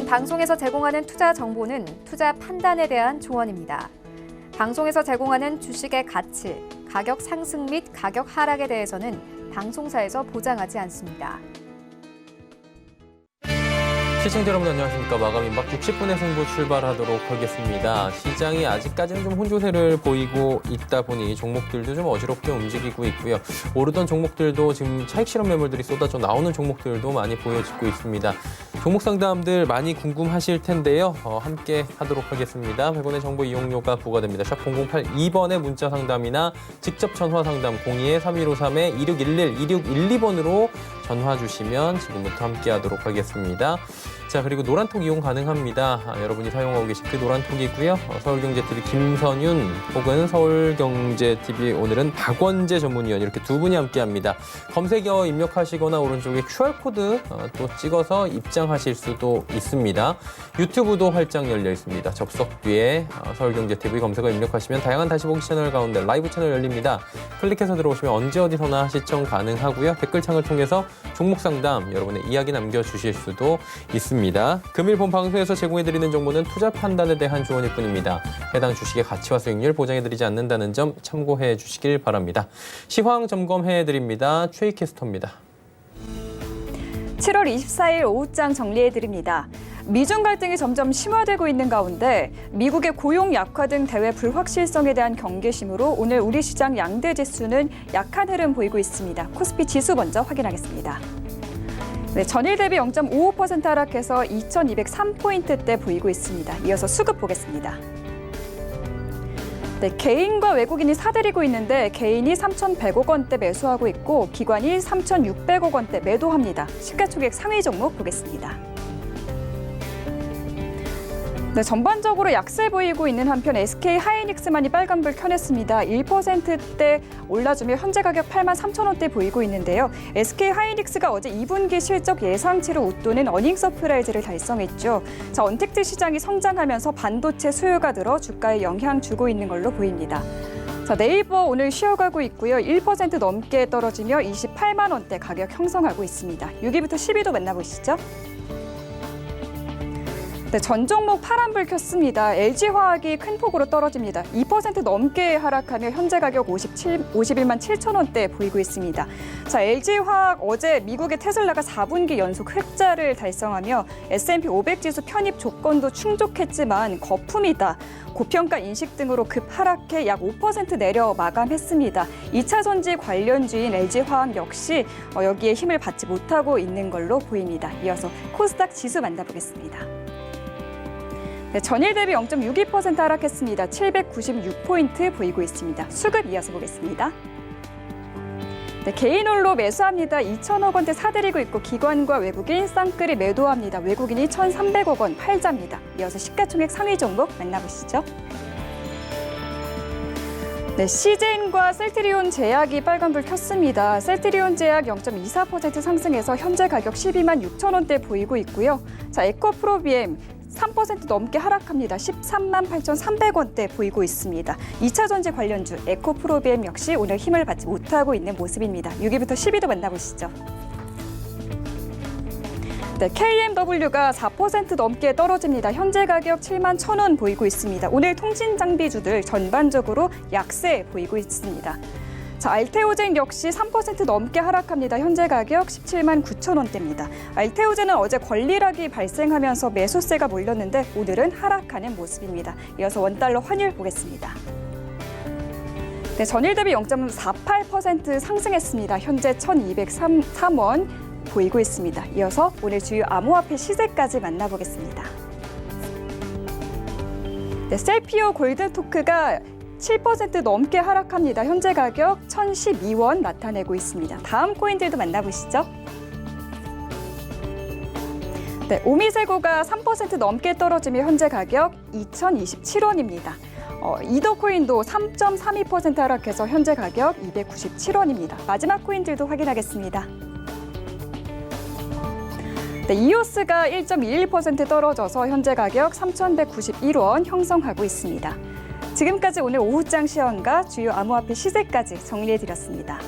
방송에서 제공하는 투자 정보는 투자 판단에 대한 조언입니다. 방송에서 제공하는 주식의 가치, 가격 상승 및 가격 하락에 대해서는 방송사에서 보장하지 않습니다. 시청자 여러분 안녕하십니까. 마감 임박 60분의 승부 출발하도록 하겠습니다. 시장이 아직까지는 좀 혼조세를 보이고 있다 보니 종목들도 좀 어지럽게 움직이고 있고요. 오르던 종목들도 지금 차익 실현 매물들이 쏟아져 나오는 종목들도 많이 보여지고 있습니다. 종목 상담들 많이 궁금하실 텐데요. 함께 하도록 하겠습니다. 100원의 정보 이용료가 부과됩니다. 샵 0082번의 문자 상담이나 직접 전화 상담 02-3153-2611-2612번으로 전화 주시면 지금부터 함께 하도록 하겠습니다. 자, 그리고 노란톡 이용 가능합니다. 여러분이 사용하고 계신 그 노란톡이고요. 서울경제TV 김선윤 혹은 서울경제TV 오늘은 박원재 전문위원 이렇게 두 분이 함께합니다. 검색어 입력하시거나 오른쪽에 QR코드 또 찍어서 입장하실 수도 있습니다. 유튜브도 활짝 열려 있습니다. 접속 뒤에 서울경제TV 검색어 입력하시면 다양한 다시 보기 채널 가운데 라이브 채널 열립니다. 클릭해서 들어오시면 언제 어디서나 시청 가능하고요. 댓글창을 통해서 종목 상담 여러분의 이야기 남겨주실 수도 있습니다. 금일 본 방송에서 제공해드리는 정보는 투자 판단에 대한 조언일 뿐입니다. 해당 주식의 가치와 수익률 보장해드리지 않는다는 점 참고해 주시길 바랍니다. 시황 점검해드립니다. 최희캐스터입니다. 7월 24일 오후장 정리해드립니다. 미중 갈등이 점점 심화되고 있는 가운데 미국의 고용 약화 등 대외 불확실성에 대한 경계심으로 오늘 우리 시장 양대 지수는 약한 흐름 보이고 있습니다. 코스피 지수 먼저 확인하겠습니다. 네, 전일 대비 0.55% 하락해서 2203포인트대 보이고 있습니다. 이어서 수급 보겠습니다. 네, 개인과 외국인이 사들이고 있는데 개인이 3,100억 원대 매수하고 있고 기관이 3,600억 원대 매도합니다. 시가총액 상위 종목 보겠습니다. 네, 전반적으로 약세 보이고 있는 한편 SK하이닉스만이 빨간불 켜냈습니다. 1%대 올라주며 현재 가격 83,000원대 보이고 있는데요. SK하이닉스가 어제 2분기 실적 예상치를 웃도는 어닝 서프라이즈를 달성했죠. 자, 언택트 시장이 성장하면서 반도체 수요가 늘어 주가에 영향 주고 있는 걸로 보입니다. 자, 네이버 오늘 쉬어가고 있고요. 1% 넘게 떨어지며 28만 원대 가격 형성하고 있습니다. 6위부터 10위도 만나보시죠. 네, 전 종목 파란불 켰습니다. LG화학이 큰 폭으로 떨어집니다. 2% 넘게 하락하며 현재 가격 51만 7천 원대 보이고 있습니다. 자, LG화학 어제 미국의 테슬라가 4분기 연속 흑자를 달성하며 S&P 500 지수 편입 조건도 충족했지만 거품이다. 고평가 인식 등으로 급 하락해 약 5% 내려 마감했습니다. 2차 전지 관련주인 LG화학 역시 여기에 힘을 받지 못하고 있는 걸로 보입니다. 이어서 코스닥 지수 만나보겠습니다. 네, 전일 대비 0.62% 하락했습니다. 796포인트 보이고 있습니다. 수급 이어서 보겠습니다. 네, 개인 홀로 매수합니다. 2,000억 원대 사들이고 있고 기관과 외국인 쌍끌이 매도합니다. 외국인이 1,300억 원 팔자입니다. 이어서 시가총액 상위 종목 만나보시죠. 네, 시젠과 셀트리온 제약이 빨간불 켰습니다. 셀트리온 제약 0.24% 상승해서 현재 가격 12만 6천 원대 보이고 있고요. 자, 에코프로비엠 3% 넘게 하락합니다. 13만 8,300원대 보이고 있습니다. 2차 전지 관련주 에코프로비엠 역시 오늘 힘을 받지 못하고 있는 모습입니다. 6위부터 10위도 만나보시죠. 네, KMW가 4% 넘게 떨어집니다. 현재 가격 7만 1,000원 보이고 있습니다. 오늘 통신 장비주들 전반적으로 약세 보이고 있습니다. 자, 알테오젠 역시 3% 넘게 하락합니다. 현재 가격 17만 9천 원대입니다. 알테오젠은 어제 권리락이 발생하면서 매수세가 몰렸는데 오늘은 하락하는 모습입니다. 이어서 원달러 환율 보겠습니다. 네, 전일 대비 0.48% 상승했습니다. 현재 1,203원 보이고 있습니다. 이어서 오늘 주요 암호화폐 시세까지 만나보겠습니다. 네, 셀피오 골드토크가 7% 넘게 하락합니다. 현재 가격 1,012원 나타내고 있습니다. 다음 코인들도 만나보시죠. 네, 오미세고가 3% 넘게 떨어지며 현재 가격 2,027원입니다. 이더코인도 3.32% 하락해서 현재 가격 297원입니다. 마지막 코인들도 확인하겠습니다. 네, 이오스가 1.21% 떨어져서 현재 가격 3,191원 형성하고 있습니다. 지금까지 오늘 오후장 시황과 주요 암호화폐 시세까지 정리해드렸습니다.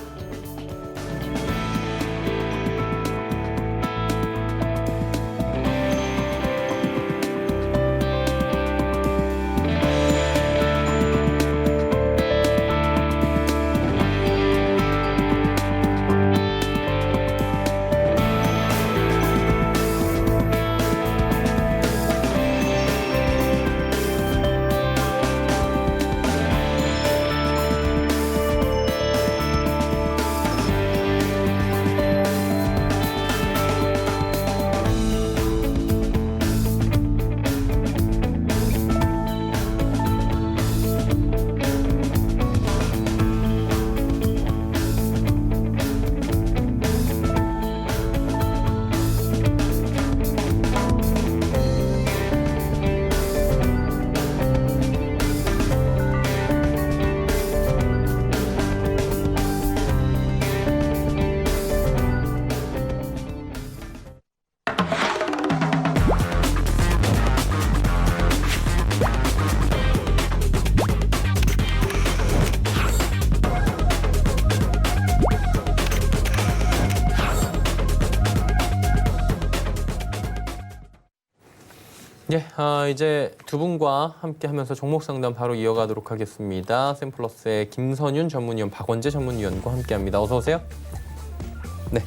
예, 이제 두 분과 함께하면서 종목 상담 바로 이어가도록 하겠습니다. 샘플러스의 김선윤 전문위원, 박원재 전문위원과 함께합니다. 어서 오세요. 네,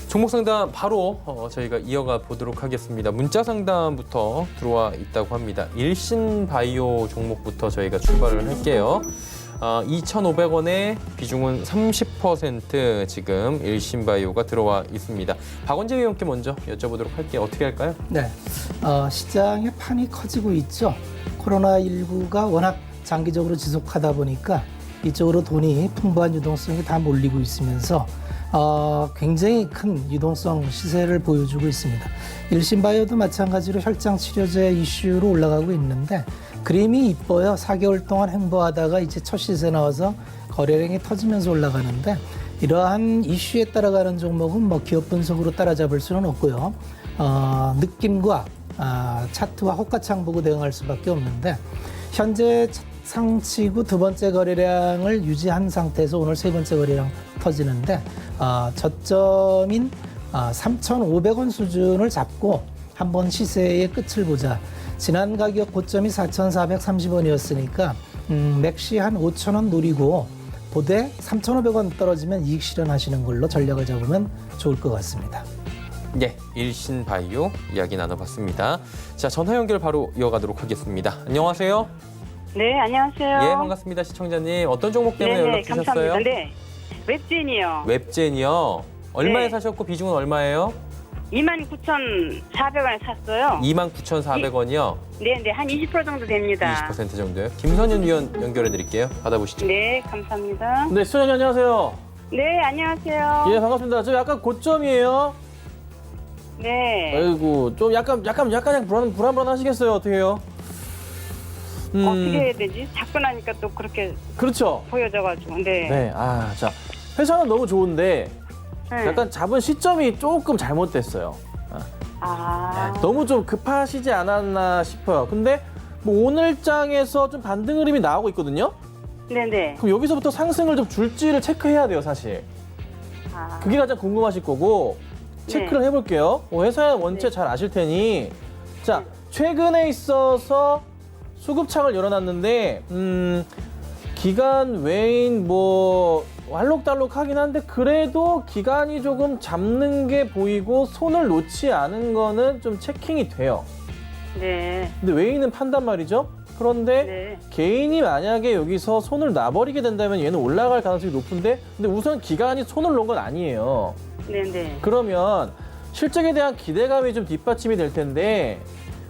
종목 상담 바로 저희가 이어가 보도록 하겠습니다. 문자 상담부터 들어와 있다고 합니다. 일신바이오 종목부터 저희가 출발을 할게요. 2,500원에 비중은 30% 지금 일신바이오가 들어와 있습니다. 박원재 위원께 먼저 여쭤보도록 할게요. 어떻게 할까요? 네, 시장의 판이 커지고 있죠. 코로나19가 워낙 장기적으로 지속하다 보니까 이쪽으로 돈이 풍부한 유동성이 다 몰리고 있으면서 굉장히 큰 유동성 시세를 보여주고 있습니다. 일신바이오도 마찬가지로 혈장 치료제 이슈로 올라가고 있는데 그림이 이뻐요. 4개월 동안 행보하다가 이제 첫 시세 나와서 거래량이 터지면서 올라가는데 이러한 이슈에 따라가는 종목은 뭐 기업 분석으로 따라잡을 수는 없고요. 느낌과 차트와 호가창 보고 대응할 수밖에 없는데 현재 상치고 두 번째 거래량을 유지한 상태에서 오늘 세 번째 거래량 터지는데 저점인 3,500원 수준을 잡고 한번 시세의 끝을 보자. 지난 가격 고점이 4,430원이었으니까 맥시 한 5,000원 노리고 보되 3,500원 떨어지면 이익 실현하시는 걸로 전략을 잡으면 좋을 것 같습니다. 네, 일신바이오 이야기 나눠봤습니다. 자, 전화 연결 바로 이어가도록 하겠습니다. 안녕하세요. 네, 안녕하세요. 예, 반갑습니다. 시청자님. 어떤 종목 때문에 네네, 연락 주셨어요? 감사합니다. 네, 웹진이요. 웹젠이요. 얼마에 네. 사셨고 비중은 얼마예요? 29,400원에 샀어요. 29,400원이요. 네, 한 20% 정도 됩니다. 20% 정도요. 김선윤 위원 연결해 드릴게요. 받아보시죠. 네, 감사합니다. 네, 수현이 안녕하세요. 네, 안녕하세요. 예, 반갑습니다. 저 약간 고점이에요. 네, 아이고, 좀 약간 불안하시겠어요? 어떻게 해요? 어떻게 해야 되지? 자꾸 나니까 또 그렇게 그렇죠. 보여져가지고. 네. 네, 자, 회사는 너무 좋은데 네. 약간 잡은 시점이 조금 잘못됐어요. 너무 좀 급하시지 않았나 싶어요. 근데 뭐 오늘장에서 좀 반등 흐름이 나오고 있거든요. 네네. 그럼 여기서부터 상승을 좀 줄지를 체크해야 돼요, 사실. 그게 가장 궁금하실 거고 체크를 해볼게요. 회사의 원체 잘 아실 테니 자, 최근에 있어서 수급창을 열어놨는데 기간 외인 뭐 알록달록하긴 한데 그래도 기간이 조금 잡는 게 보이고 손을 놓지 않은 거는 좀 체킹이 돼요. 네. 근데 외인은 판단 말이죠. 그런데 네. 개인이 만약에 여기서 손을 놔버리게 된다면 얘는 올라갈 가능성이 높은데 근데 우선 기간이 손을 놓은 건 아니에요. 네네. 그러면 실적에 대한 기대감이 좀 뒷받침이 될 텐데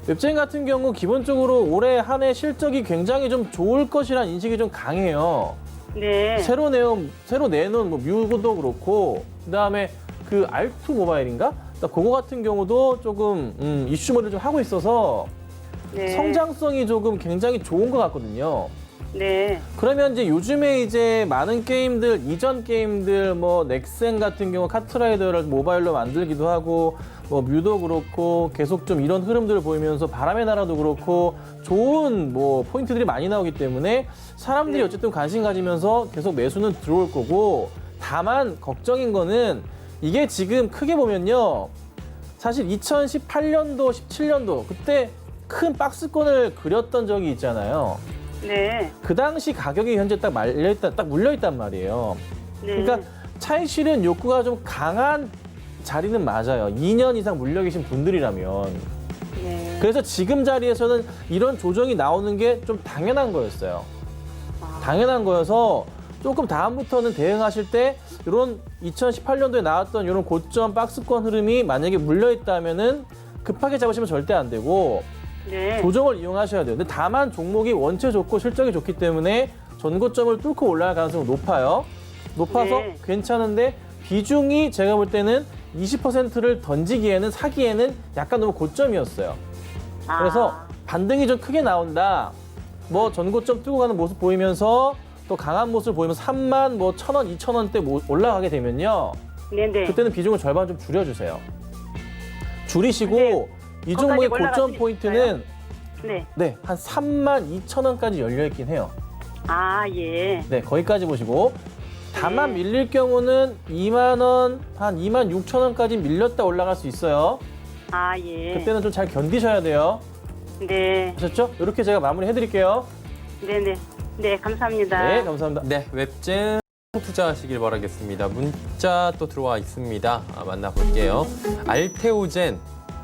웹젠 같은 경우 기본적으로 올해 한 해 실적이 굉장히 좀 좋을 것이라는 인식이 좀 강해요. 네. 새로 내놓은 뭐 뮤도 그렇고 그다음에 그 R2 모바일인가? 그거 같은 경우도 조금 이슈몰을 좀 하고 있어서 네. 성장성이 조금 굉장히 좋은 것 같거든요. 네. 그러면 이제 요즘에 이제 많은 게임들, 이전 게임들, 뭐 넥센 같은 경우 카트라이더를 모바일로 만들기도 하고, 뭐 뮤도 그렇고 계속 좀 이런 흐름들을 보이면서 바람의 나라도 그렇고 좋은 뭐 포인트들이 많이 나오기 때문에 사람들이 어쨌든 관심 가지면서 계속 매수는 들어올 거고, 다만 걱정인 거는 이게 지금 크게 보면요, 사실 2018년도, 17년도 그때 큰 박스권을 그렸던 적이 있잖아요. 네. 그 당시 가격이 현재 딱 물려있단 말이에요. 네. 그러니까 차익 실현 욕구가 좀 강한 자리는 맞아요. 2년 이상 물려 계신 분들이라면. 네. 그래서 지금 자리에서는 이런 조정이 나오는 게 좀 당연한 거였어요. 당연한 거여서 조금 다음부터는 대응하실 때 이런 2018년도에 나왔던 이런 고점 박스권 흐름이 만약에 물려있다면은 급하게 잡으시면 절대 안 되고 네. 조정을 이용하셔야 돼요. 근데 다만 종목이 원체 좋고 실적이 좋기 때문에 전고점을 뚫고 올라갈 가능성이 높아요. 높아서 네. 괜찮은데 비중이 제가 볼 때는 20%를 던지기에는 사기에는 약간 너무 고점이었어요. 그래서 반등이 좀 크게 나온다. 뭐 전고점 뚫고 가는 모습 보이면서 또 강한 모습을 보이면서 3만 뭐 1,000원, 2,000원대 올라가게 되면요. 네네. 그때는 비중을 절반 좀 줄여주세요. 줄이시고 네. 이 종목의 거기까지 고점 올라갈 수 포인트는 네. 네, 한 32,000원까지 열려있긴 해요. 예. 네, 거기까지 보시고 다만 밀릴 경우는 2만 원, 한 26,000원까지 밀렸다 올라갈 수 있어요. 예. 그때는 좀 잘 견디셔야 돼요. 네, 하셨죠? 이렇게 제가 마무리 해드릴게요. 네네. 네, 감사합니다. 네, 감사합니다. 네, 웹잼 투자하시길 바라겠습니다. 문자 또 들어와 있습니다. 만나볼게요. 알테오젠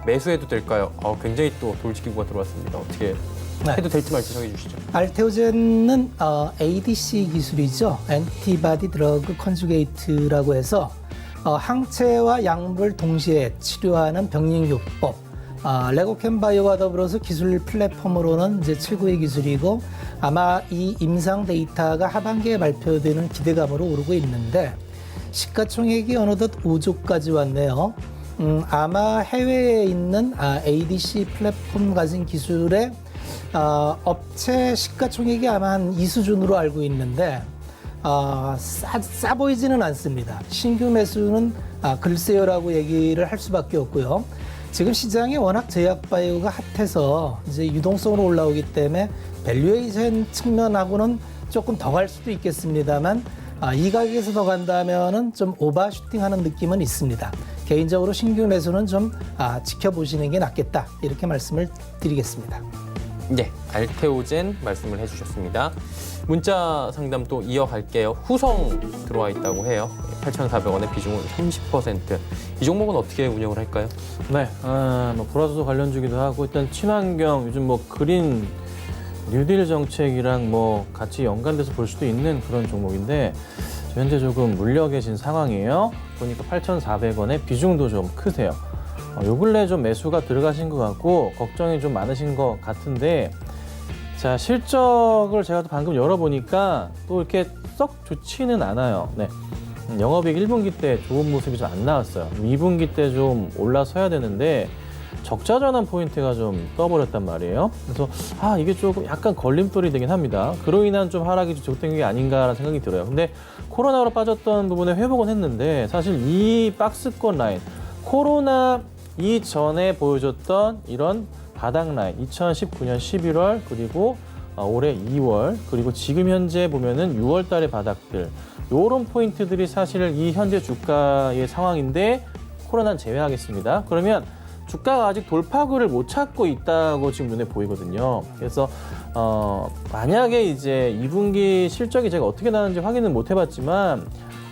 매수해도 될까요? 굉장히 또 돌직구가 들어왔습니다. 어떻게 해도 될지 말지 정해 주시죠. 알테오젠은 ADC 기술이죠. 엔티바디 드러그 컨주게이트라고 해서 항체와 약물을 동시에 치료하는 병링요법. 레고캠바이오와 더불어서 기술 플랫폼으로는 이제 최고의 기술이고 아마 이 임상 데이터가 하반기에 발표되는 기대감으로 오르고 있는데 시가총액이 어느덧 5조까지 왔네요. 아마 해외에 있는 ADC 플랫폼 가진 기술의 업체 시가총액이 아마 한 이 수준으로 알고 있는데 싸 보이지는 않습니다. 신규 매수는 글쎄요라고 얘기를 할 수밖에 없고요. 지금 시장이 워낙 제약바이오가 핫해서 이제 유동성으로 올라오기 때문에 밸류에이션 측면하고는 조금 더 갈 수도 있겠습니다만 이 가격에서 더 간다면은 좀 오버슈팅하는 느낌은 있습니다. 개인적으로 신규 매수는 좀 지켜보시는 게 낫겠다 이렇게 말씀을 드리겠습니다. 네, 알테오젠 말씀을 해주셨습니다. 문자 상담 또 이어갈게요. 후성 들어와 있다고 해요. 8,400원의 비중은 30%. 이 종목은 어떻게 운영을 할까요? 네, 뭐 보라소소 관련주기도 하고 일단 친환경 요즘 뭐 그린 뉴딜 정책이랑 뭐 같이 연관돼서 볼 수도 있는 그런 종목인데 현재 조금 물려 계신 상황이에요. 보니까 8,400원의 비중도 좀 크세요. 요 근래 좀 매수가 들어가신 것 같고 걱정이 좀 많으신 것 같은데 자 실적을 제가 또 방금 열어보니까 또 이렇게 썩 좋지는 않아요. 네. 영업이익 1분기 때 좋은 모습이 좀 안 나왔어요. 2분기 때 좀 올라서야 되는데 적자 전환 포인트가 좀 떠버렸단 말이에요. 그래서 이게 조금 약간 걸림돌이 되긴 합니다. 그로 인한 좀 하락이 좀 지속된 게 아닌가라는 생각이 들어요. 근데 코로나로 빠졌던 부분에 회복은 했는데 사실 이 박스권 라인 코로나 이전에 보여줬던 이런 바닥 라인 2019년 11월 그리고 올해 2월 그리고 지금 현재 보면은 6월 달의 바닥들 요런 포인트들이 사실 이 현재 주가의 상황인데 코로나는 제외하겠습니다. 그러면 주가가 아직 돌파구를 못 찾고 있다고 지금 눈에 보이거든요. 그래서 만약에 이제 2분기 실적이 제가 어떻게 나왔는지 확인은 못 해봤지만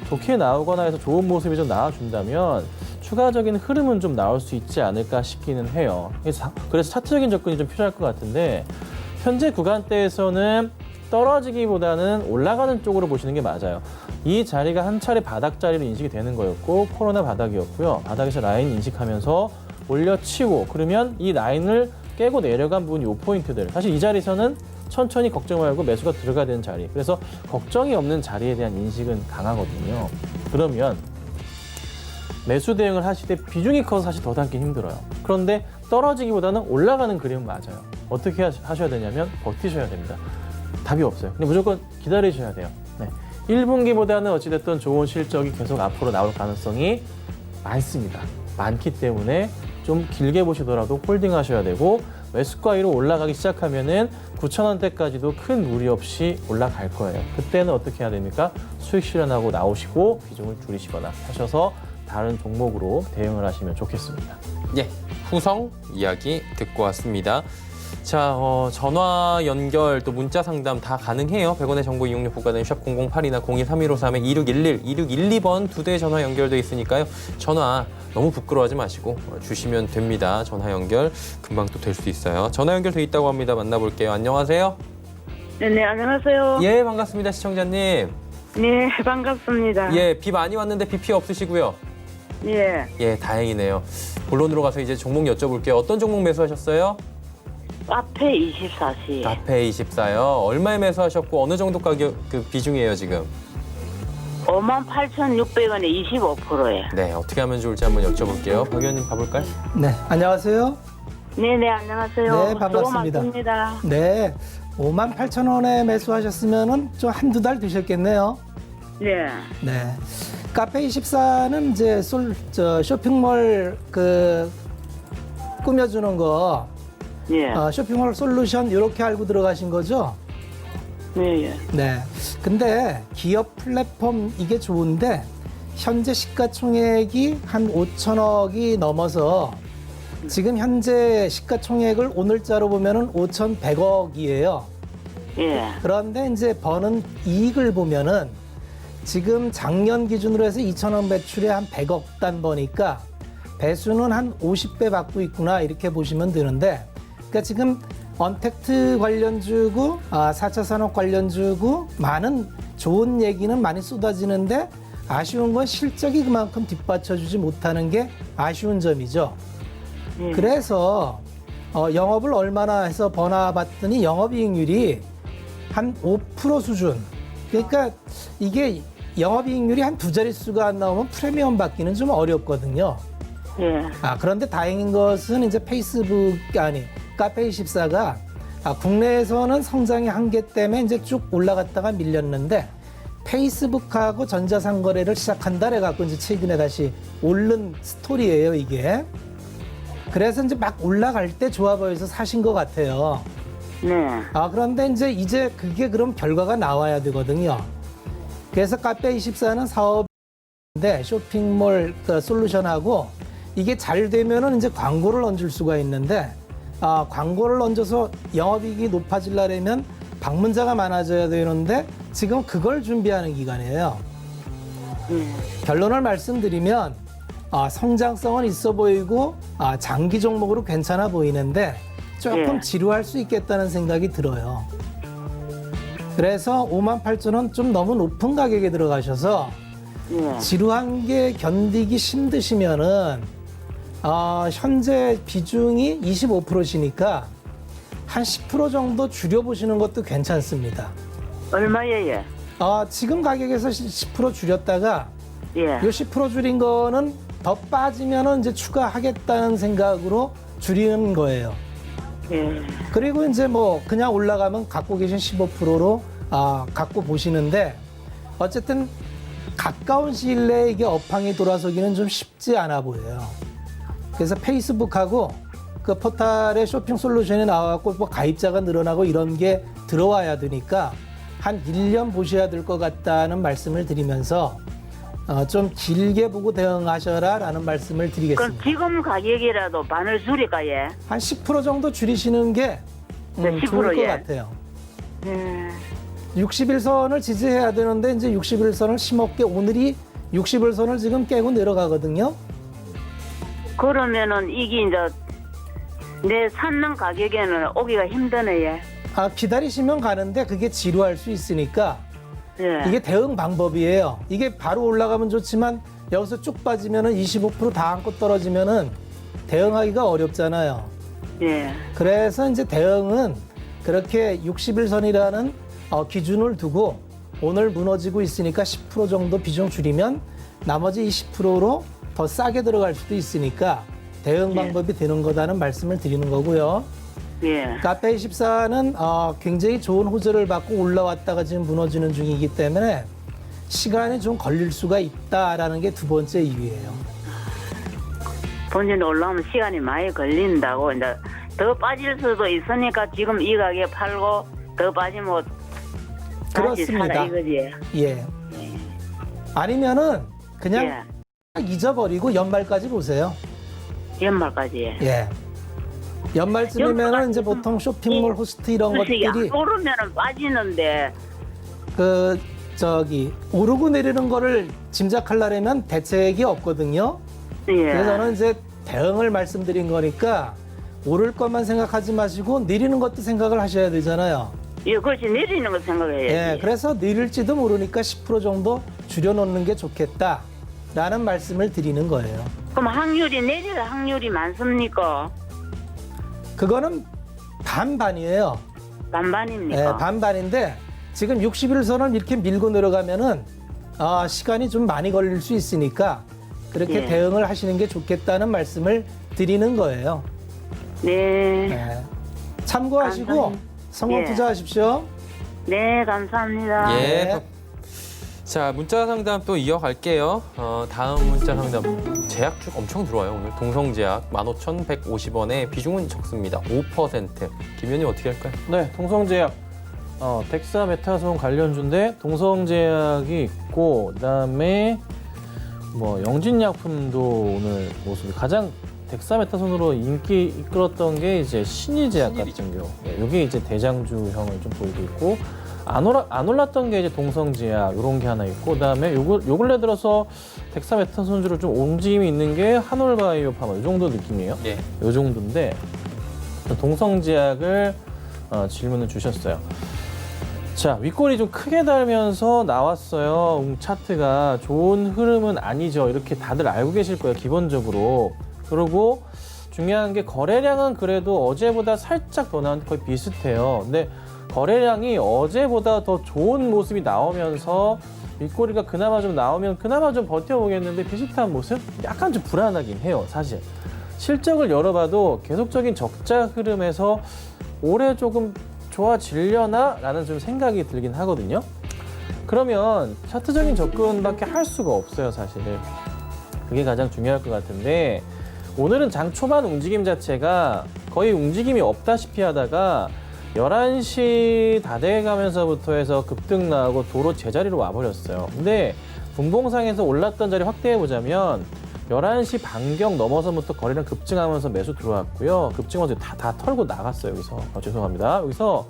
좋게 나오거나 해서 좋은 모습이 좀 나와준다면 추가적인 흐름은 좀 나올 수 있지 않을까 싶기는 해요. 그래서 차트적인 접근이 좀 필요할 것 같은데 현재 구간대에서는 떨어지기보다는 올라가는 쪽으로 보시는 게 맞아요. 이 자리가 한 차례 바닥 자리로 인식이 되는 거였고 코로나 바닥이었고요. 바닥에서 라인 인식하면서 올려치고 그러면 이 라인을 깨고 내려간 부분이 요 포인트들. 사실 이 자리에서는 천천히 걱정 말고 매수가 들어가야 되는 자리. 그래서 걱정이 없는 자리에 대한 인식은 강하거든요. 그러면 매수 대응을 하실 때 비중이 커서 사실 더 담기 힘들어요. 그런데 떨어지기보다는 올라가는 그림은 맞아요. 어떻게 하셔야 되냐면 버티셔야 됩니다. 답이 없어요. 근데 무조건 기다리셔야 돼요. 네. 1분기보다는 어찌됐든 좋은 실적이 계속 앞으로 나올 가능성이 많습니다. 많기 때문에 좀 길게 보시더라도 홀딩 하셔야 되고 매수가 위로 올라가기 시작하면은 9,000원대까지도 큰 무리 없이 올라갈 거예요. 그때는 어떻게 해야 됩니까? 수익 실현하고 나오시고 비중을 줄이시거나 하셔서 다른 종목으로 대응을 하시면 좋겠습니다. 예, 후성 이야기 듣고 왔습니다. 자, 전화 연결 또 문자 상담 다 가능해요. 100원의 정보 이용료 부과된 샵 008이나 023153-2611, 2612번 두 대 전화 연결돼 있으니까요. 전화 너무 부끄러워하지 마시고 주시면 됩니다. 전화 연결 금방 또 될 수 있어요. 전화 연결돼 있다고 합니다. 만나볼게요. 안녕하세요. 네, 안녕하세요. 예, 반갑습니다. 시청자님. 네, 반갑습니다. 예, 비 많이 왔는데 비 피해 없으시고요. 예. 예, 다행이네요. 본론으로 가서 이제 종목 여쭤볼게요. 어떤 종목 매수하셨어요? 카페 24시. 카페 24요. 얼마에 매수하셨고 어느 정도 가격 그 비중이에요 지금? 58,600원에 25%예요. 네, 어떻게 하면 좋을지 한번 여쭤볼게요. 박 의원님 가볼까요? 네, 안녕하세요. 네네, 안녕하세요. 네, 반갑습니다. 수고 많습니다. 네, 58,000원에 매수하셨으면은 좀 한두 달 되셨겠네요. 네. 네. 카페24는 이제 쇼핑몰 꾸며주는 거, 예. 쇼핑몰 솔루션 이렇게 알고 들어가신 거죠? 네, 예. 네. 근데 기업 플랫폼 이게 좋은데 현재 시가총액이 한 5천억이 넘어서 지금 현재 시가총액을 오늘자로 보면은 5,100억이에요. 예. 그런데 이제 버는 이익을 보면은 지금 작년 기준으로 해서 2,000원 매출에 한 100억 단 버니까 배수는 한 50배 받고 있구나 이렇게 보시면 되는데, 그러니까 지금 언택트 관련주고 4차 산업 관련주고 많은 좋은 얘기는 많이 쏟아지는데 아쉬운 건 실적이 그만큼 뒷받쳐주지 못하는 게 아쉬운 점이죠. 그래서 영업을 얼마나 해서 버나 봤더니 영업이익률이 한 5% 수준. 그러니까 이게 영업이익률이 한 두 자릿수가 안 나오면 프리미엄 받기는 좀 어렵거든요. 예. 그런데 다행인 것은 이제 페이스북 카페24가 국내에서는 성장의 한계 때문에 이제 쭉 올라갔다가 밀렸는데 페이스북하고 전자상거래를 시작한다 해갖고 이제 최근에 다시 오른 스토리예요, 이게. 그래서 이제 막 올라갈 때 좋아 보여서 사신 것 같아요. 네. 그런데 이제 그게 그럼 결과가 나와야 되거든요. 그래서 카페24는 사업인데 쇼핑몰 솔루션하고 이게 잘 되면은 이제 광고를 얹을 수가 있는데, 광고를 얹어서 영업이익이 높아지려면 방문자가 많아져야 되는데 지금 그걸 준비하는 기간이에요. 결론을 말씀드리면 성장성은 있어 보이고 장기 종목으로 괜찮아 보이는데 조금 예. 지루할 수 있겠다는 생각이 들어요. 그래서 58,000원 좀 너무 높은 가격에 들어가셔서 예. 지루한 게 견디기 힘드시면은 현재 비중이 25%시니까 한 10% 정도 줄여보시는 것도 괜찮습니다. 얼마예요? 지금 가격에서 10% 줄였다가 예. 이 10% 줄인 거는 더 빠지면은 이제 추가하겠다는 생각으로 줄이는 거예요. 예. 그리고 이제 뭐 그냥 올라가면 갖고 계신 15%로 갖고 보시는데 어쨌든 가까운 시일 내에 이게 업황이 돌아서기는 좀 쉽지 않아 보여요. 그래서 페이스북하고 그 포탈의 쇼핑 솔루션이 나와갖고 뭐 가입자가 늘어나고 이런 게 들어와야 되니까 한 1년 보셔야 될 것 같다는 말씀을 드리면서 좀 길게 보고 대응하셔라라는 말씀을 그럼 드리겠습니다. 지금 가격이라도 반을 줄일까, 예? 한 10% 정도 줄이시는 게 네, 좋을 10% 것 예. 같아요. 예. 60일선을 지지해야 되는데 이제 60일선을 심없게 오늘이 60일선을 지금 깨고 내려가거든요. 그러면은 이게 이제 내 찾는 가격에는 오기가 힘드네, 예. 기다리시면 가는데 그게 지루할 수 있으니까 예. 이게 대응 방법이에요. 이게 바로 올라가면 좋지만 여기서 쭉 빠지면은 25%다 안고 떨어지면은 대응하기가 어렵잖아요. 예. 그래서 이제 대응은 그렇게 60일선이라는 기준을 두고 오늘 무너지고 있으니까 10% 정도 비중 줄이면 나머지 20%로 더 싸게 들어갈 수도 있으니까 대응 방법이 되는 거다는 말씀을 드리는 거고요. 예. 카페24는 굉장히 좋은 호재를 받고 올라왔다가 지금 무너지는 중이기 때문에 시간이 좀 걸릴 수가 있다라는 게 두 번째 이유예요. 본전 올라오면 시간이 많이 걸린다고 이제 더 빠질 수도 있으니까 지금 이 가격에 팔고 더 빠지면 다시 사라 그렇습니다. 이거지. 예. 아니면은 그냥 예. 잊어버리고 연말까지 보세요. 연말까지. 예. 연말쯤이면은 연말까지 이제 보통 쇼핑몰 호스트 이런 것들이 오르면은 빠지는데 오르고 내리는 거를 짐작하려면 대책이 없거든요. 예. 그래서 저는 이제 대응을 말씀드린 거니까 오를 것만 생각하지 마시고 내리는 것도 생각을 하셔야 되잖아요. 예, 그렇지 내리는 거 생각해야지. 예, 그래서 내릴지도 모르니까 10% 정도 줄여놓는 게 좋겠다라는 말씀을 드리는 거예요. 그럼 확률이 내릴 확률이 많습니까? 그거는 반반이에요. 반반입니까? 예, 반반인데 지금 60일선을 이렇게 밀고 내려가면은 시간이 좀 많이 걸릴 수 있으니까 그렇게 예. 대응을 하시는 게 좋겠다는 말씀을 드리는 거예요. 네. 예. 참고하시고 감사합니다. 성공 예. 투자하십시오. 네, 감사합니다. 예. 네. 자, 문자 상담 또 이어갈게요. 다음 문자 상담. 제약주 엄청 들어와요, 오늘. 동성제약 15,150원에 비중은 적습니다. 5%. 김 의원님 어떻게 할까요? 네, 동성제약. 덱사메타손 관련주인데 동성제약이 있고 그다음에 뭐 영진약품도 오늘 모습이 가장 덱사메타손으로 인기 이끌었던 게 이제 신일제약 같은 경우. 이게 이제 대장주형을 좀 보이고 있고, 안 올랐던 게 이제 동성제약 이런 게 하나 있고, 그다음에 요 근래 들어서 덱사메타손주로 좀 움직임이 있는 게 한올바이오파마 이 정도 느낌이에요. 예. 요 정도인데 동성제약을 질문을 주셨어요. 자, 윗골이 좀 크게 달면서 나왔어요. 차트가 좋은 흐름은 아니죠. 이렇게 다들 알고 계실 거예요, 기본적으로. 그리고 중요한 게 거래량은 그래도 어제보다 살짝 더 나왔는데 거의 비슷해요. 근데 거래량이 어제보다 더 좋은 모습이 나오면서 윗꼬리가 그나마 좀 나오면 그나마 좀 버텨보겠는데 비슷한 모습? 약간 좀 불안하긴 해요, 사실. 실적을 열어봐도 계속적인 적자 흐름에서 올해 조금 좋아지려나? 라는 좀 생각이 들긴 하거든요. 그러면 차트적인 접근밖에 할 수가 없어요, 사실. 그게 가장 중요할 것 같은데 오늘은 장 초반 움직임 자체가 거의 움직임이 없다시피 하다가 11시 다 돼가면서부터 해서 급등 나오고 도로 제자리로 와버렸어요. 근데 분봉상에서 올랐던 자리 확대해보자면 11시 반경 넘어서부터 거래량 급증하면서 매수 들어왔고요. 급증하면서 다 털고 나갔어요, 여기서. 죄송합니다. 여기서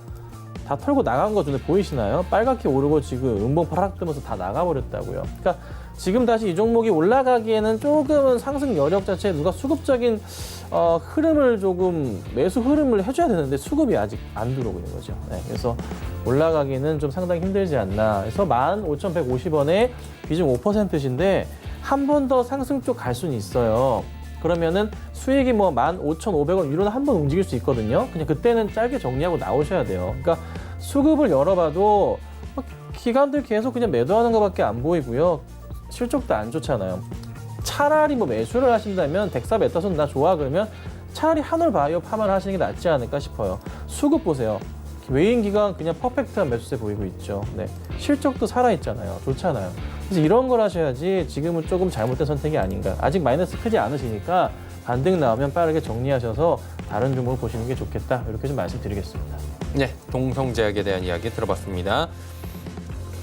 다 털고 나간 거 눈에 보이시나요? 빨갛게 오르고 지금 음봉 파락 뜨면서 다 나가버렸다고요. 그러니까 지금 다시 이 종목이 올라가기에는 조금은 상승 여력 자체에 누가 수급적인 흐름을 조금 매수 흐름을 해줘야 되는데 수급이 아직 안 들어오고 있는 거죠. 네, 그래서 올라가기는 좀 상당히 힘들지 않나. 그래서 15,150원에 비중 5%신데 한 번 더 상승 쪽 갈 수는 있어요. 그러면은 수익이 뭐 15,500원 위로는 한 번 움직일 수 있거든요. 그냥 그때는 짧게 정리하고 나오셔야 돼요. 그러니까 수급을 열어봐도 기관들 계속 그냥 매도하는 것밖에 안 보이고요. 실적도 안 좋잖아요. 차라리 뭐 매수를 하신다면 덱사메타손 나 좋아 그러면 차라리 한올바이오파마를 하시는 게 낫지 않을까 싶어요. 수급 보세요. 외인 기관 그냥 퍼펙트한 매수세 보이고 있죠. 네. 실적도 살아있잖아요. 좋잖아요. 그래서 이런 걸 하셔야지 지금은 조금 잘못된 선택이 아닌가. 아직 마이너스 크지 않으시니까 반등 나오면 빠르게 정리하셔서 다른 종목을 보시는 게 좋겠다. 이렇게 좀 말씀드리겠습니다. 네, 동성제약에 대한 이야기 들어봤습니다.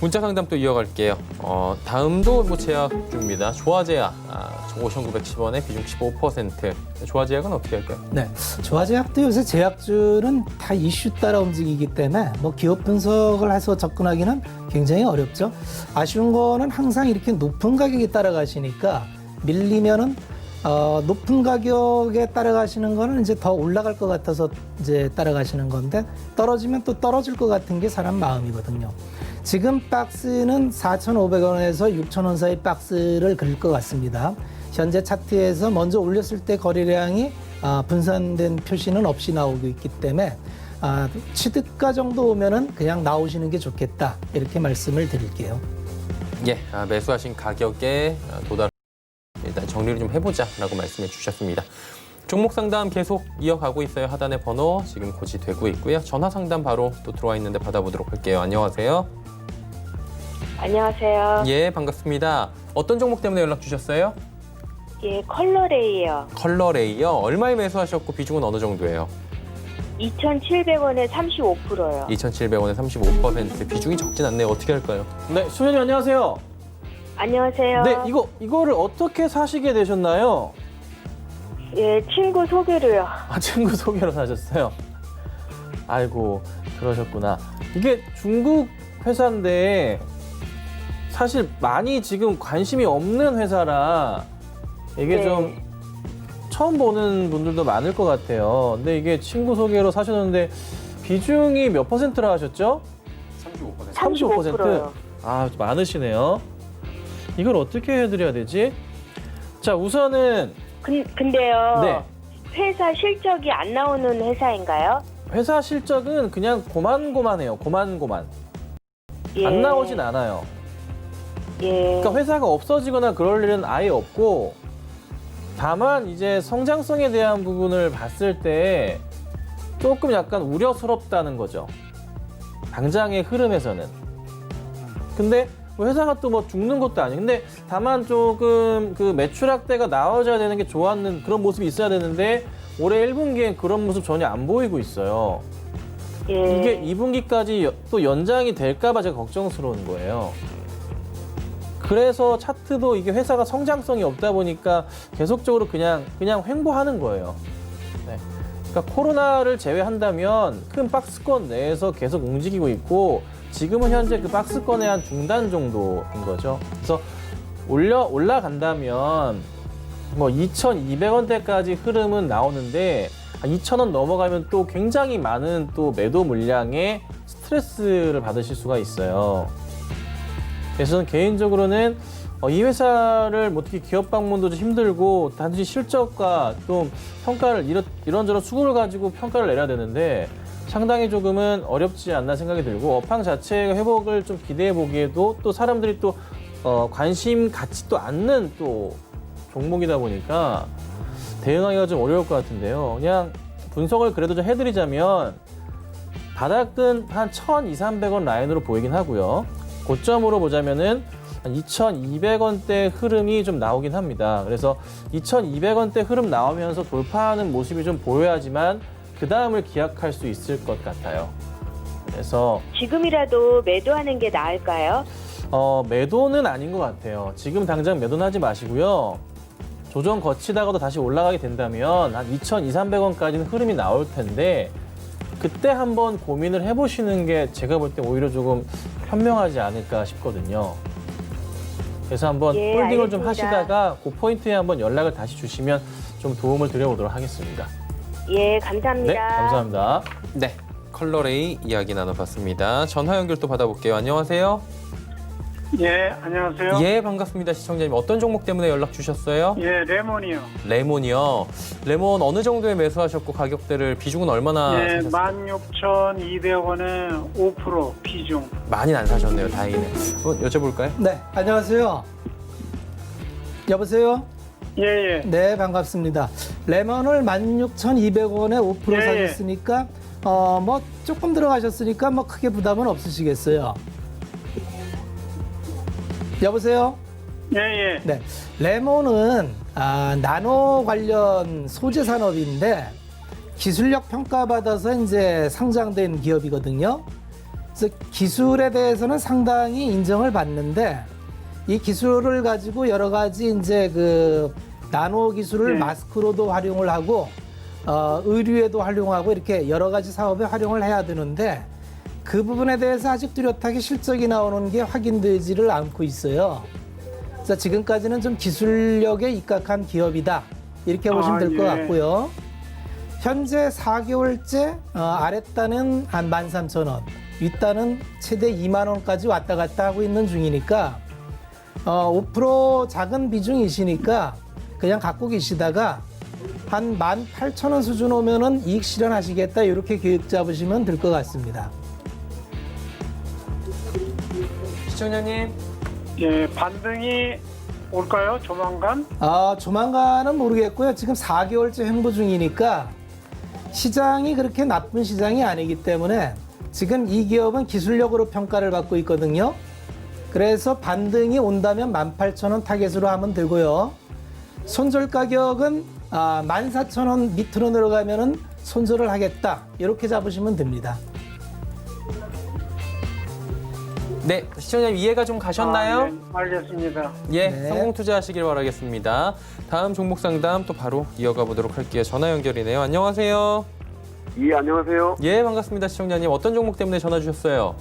문자 상담 또 이어갈게요. 다음도 뭐 제약주입니다. 조화제약 5,910원에 비중 15%. 조화제약은 어떻게 할까요? 네, 조화제약도 요새 제약주는 다 이슈 따라 움직이기 때문에 뭐 기업 분석을 해서 접근하기는 굉장히 어렵죠. 아쉬운 거는 항상 이렇게 높은 가격에 따라가시니까 밀리면은 높은 가격에 따라가시는 거는 이제 더 올라갈 것 같아서 이제 따라가시는 건데 떨어지면 또 떨어질 것 같은 게 사람 마음이거든요. 지금 박스는 4,500원에서 6,000원 사이 박스를 그릴 것 같습니다. 현재 차트에서 먼저 올렸을 때 거래량이 분산된 표시는 없이 나오고 있기 때문에 취득가 정도 오면은 그냥 나오시는 게 좋겠다 이렇게 말씀을 드릴게요. 예, 매수하신 가격에 도달. 일단 정리를 좀 해보자라고 말씀해 주셨습니다. 종목 상담 계속 이어가고 있어요. 하단의 번호 지금 고지되고 있고요. 전화 상담 바로 또 들어와 있는데 받아보도록 할게요. 안녕하세요. 안녕하세요. 예, 반갑습니다. 어떤 종목 때문에 연락 주셨어요? 예, 컬러레이요. 컬러레이요. 얼마에 매수하셨고 비중은 어느 정도예요? 2,700원에 35%요. 2,700원에 35%. 비중이 적진 않네요. 어떻게 할까요? 네, 수현님 안녕하세요. 안녕하세요. 네, 이거를 어떻게 사시게 되셨나요? 예, 친구 소개로요. 친구 소개로 사셨어요? 아이고, 그러셨구나. 이게 중국 회사인데 사실 많이 지금 관심이 없는 회사라 이게 네. 좀 처음 보는 분들도 많을 것 같아요. 근데 이게 친구 소개로 사셨는데 비중이 몇 %라 하셨죠? 35%? 35%요. 아, 많으시네요. 이걸 어떻게 해드려야 되지? 자, 우선은 근데요. 네. 회사 실적이 안 나오는 회사인가요? 회사 실적은 그냥 고만고만해요. 고만고만. 예. 안 나오진 않아요. 예. 그러니까 회사가 없어지거나 그럴 일은 아예 없고 다만 이제 성장성에 대한 부분을 봤을 때 조금 약간 우려스럽다는 거죠. 당장의 흐름에서는. 근데 회사가 또 뭐 죽는 것도 아니에요. 근데 다만 조금 그 매출 확대가 나와줘야 되는 게 좋았는 그런 모습이 있어야 되는데 올해 1분기엔 그런 모습 전혀 안 보이고 있어요. 예. 이게 2분기까지 또 연장이 될까 봐 제가 걱정스러운 거예요. 그래서 차트도 이게 회사가 성장성이 없다 보니까 계속적으로 그냥 횡보하는 거예요. 네. 그러니까 코로나를 제외한다면 큰 박스권 내에서 계속 움직이고 있고 지금은 현재 그 박스권의 한 중단 정도인 거죠. 그래서 올라간다면 뭐 2,200원대까지 흐름은 나오는데 2,000원 넘어가면 또 굉장히 많은 또 매도 물량에 스트레스를 받으실 수가 있어요. 그래서 저는 개인적으로는 이 회사를 뭐 어떻게 기업 방문도 좀 힘들고 단지 실적과 좀 평가를 이런저런 수급을 가지고 평가를 내려야 되는데 상당히 조금은 어렵지 않나 생각이 들고 업황 자체의 회복을 좀 기대해 보기에도 또 사람들이 또 관심 갖지 또 않는 또 종목이다 보니까 대응하기가 좀 어려울 것 같은데요. 그냥 분석을 그래도 좀 해드리자면 바닥은 한 1,200-1,300원 라인으로 보이긴 하고요. 고점으로 보자면은 한 2,200원대 흐름이 좀 나오긴 합니다. 그래서 2,200원대 흐름 나오면서 돌파하는 모습이 좀 보여야지만 그 다음을 기약할 수 있을 것 같아요. 그래서 지금이라도 매도하는 게 나을까요? 매도는 아닌 것 같아요. 지금 당장 매도는 하지 마시고요. 조정 거치다가도 다시 올라가게 된다면 한 2,200-300원까지는 흐름이 나올 텐데 그때 한번 고민을 해보시는 게 제가 볼 때 오히려 조금 현명하지 않을까 싶거든요. 그래서 한번 예, 홀딩을 좀 알겠습니다. 하시다가 그 포인트에 한번 연락을 다시 주시면 좀 도움을 드려보도록 하겠습니다. 예, 감사합니다. 네, 감사합니다. 네, 컬러레이 이야기 나눠봤습니다. 전화 연결 또 받아볼게요. 안녕하세요. 예, 안녕하세요. 예, 반갑습니다. 시청자님 어떤 종목 때문에 연락 주셨어요? 예, 레몬이요. 레몬이요. 레몬 어느 정도에 매수하셨고 가격대를 비중은 얼마나 예, 사셨어요? 16,200원에 5% 비중. 많이는 안 사셨네요. 다행이네요. 한번 여쭤볼까요? 네, 안녕하세요. 여보세요? 예, 예. 네, 반갑습니다. 레몬을 16,200원에 5% 예, 예. 사셨으니까 뭐 조금 들어가셨으니까 뭐 크게 부담은 없으시겠어요. 여보세요? 예, 예. 네, 레몬은 나노 관련 소재 산업인데 기술력 평가받아서 이제 상장된 기업이거든요. 그래서 기술에 대해서는 상당히 인정을 받는데 이 기술을 가지고 여러 가지 이제 그 나노 기술을 네. 마스크로도 활용을 하고 의류에도 활용하고 이렇게 여러 가지 사업에 활용을 해야 되는데 그 부분에 대해서 아직 뚜렷하게 실적이 나오는 게 확인되지를 않고 있어요. 그래서 지금까지는 좀 기술력에 입각한 기업이다. 이렇게 보시면 될 것 예. 같고요. 현재 4개월째 아랫단은 한 13,000원, 윗단은 최대 2만 원까지 왔다 갔다 하고 있는 중이니까 5% 작은 비중이시니까 그냥 갖고 계시다가 한 18,000원 수준 오면은 이익 실현하시겠다 이렇게 계획 잡으시면 될 것 같습니다. 시청자님. 예, 반등이 올까요? 조만간? 조만간은 모르겠고요. 지금 4개월째 횡보 중이니까 시장이 그렇게 나쁜 시장이 아니기 때문에 지금 이 기업은 기술력으로 평가를 받고 있거든요. 그래서 반등이 온다면 18,000원 타겟으로 하면 되고요. 손절 가격은 14,000원 밑으로 내려가면은 손절을 하겠다. 이렇게 잡으시면 됩니다. 네, 시청자님 이해가 좀 가셨나요? 네, 알겠습니다. 예, 네. 성공 투자하시길 바라겠습니다. 다음 종목 상담 또 바로 이어가 보도록 할게요. 전화 연결이네요. 안녕하세요. 예, 안녕하세요. 예, 반갑습니다. 시청자님 어떤 종목 때문에 전화 주셨어요?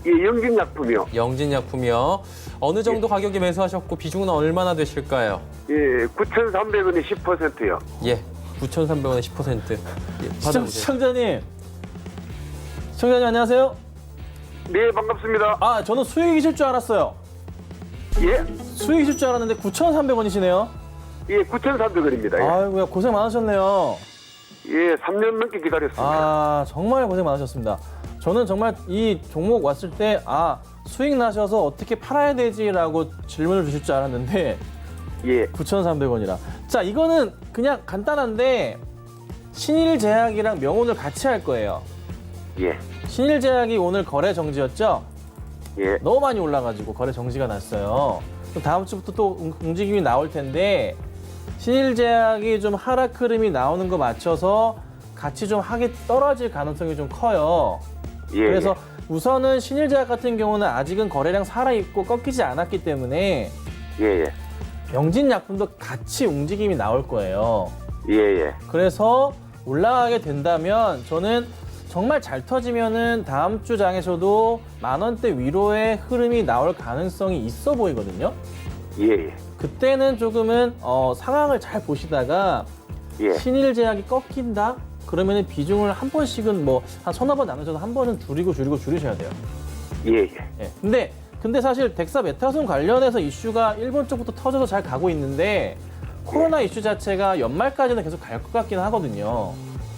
예, 영진약품이요. 영진약품이요. 어느 정도 가격에 매수하셨고 비중은 얼마나 되실까요? 예, 9,300원에 10%요. 예, 9,300원에 10%. 예, 받아보세요. 시청자님 안녕하세요. 네, 반갑습니다. 저는 수익이실 줄 알았어요. 예? 수익이실 줄 알았는데 9,300원이시네요. 예, 9,300원입니다. 예. 아이고야, 고생 많으셨네요. 예, 3년 넘게 기다렸습니다. 정말 고생 많으셨습니다. 저는 정말 이 종목 왔을 때 수익 나셔서 어떻게 팔아야 되지라고 질문을 주실 줄 알았는데 예, 9,300원이라. 자, 이거는 그냥 간단한데 신일제약이랑 명운을 같이 할 거예요. 예, 신일제약이 오늘 거래 정지였죠? 예, 너무 많이 올라가지고 거래 정지가 났어요. 또 다음 주부터 또 움직임이 나올 텐데 신일제약이 좀 하락 흐름이 나오는 거 맞춰서 같이 좀 하게 떨어질 가능성이 좀 커요. 예. 그래서 우선은 신일제약 같은 경우는 아직은 거래량 살아있고 꺾이지 않았기 때문에 예, 예. 영진약품도 같이 움직임이 나올 거예요. 예, 예. 그래서 올라가게 된다면 저는 정말 잘 터지면은 다음 주 장에서도 10,000원대 위로의 흐름이 나올 가능성이 있어 보이거든요. 예, 예. 그때는 조금은 상황을 잘 보시다가 예. 신일제약이 꺾인다? 그러면은 비중을 한 번씩은 뭐 한 서너 번 나누셔서 한 번은 줄이셔야 돼요. 예, 예. 예. 근데 사실 덱사메타손 관련해서 이슈가 일본 쪽부터 터져서 잘 가고 있는데 코로나 이슈 자체가 연말까지는 계속 갈 것 같긴 하거든요.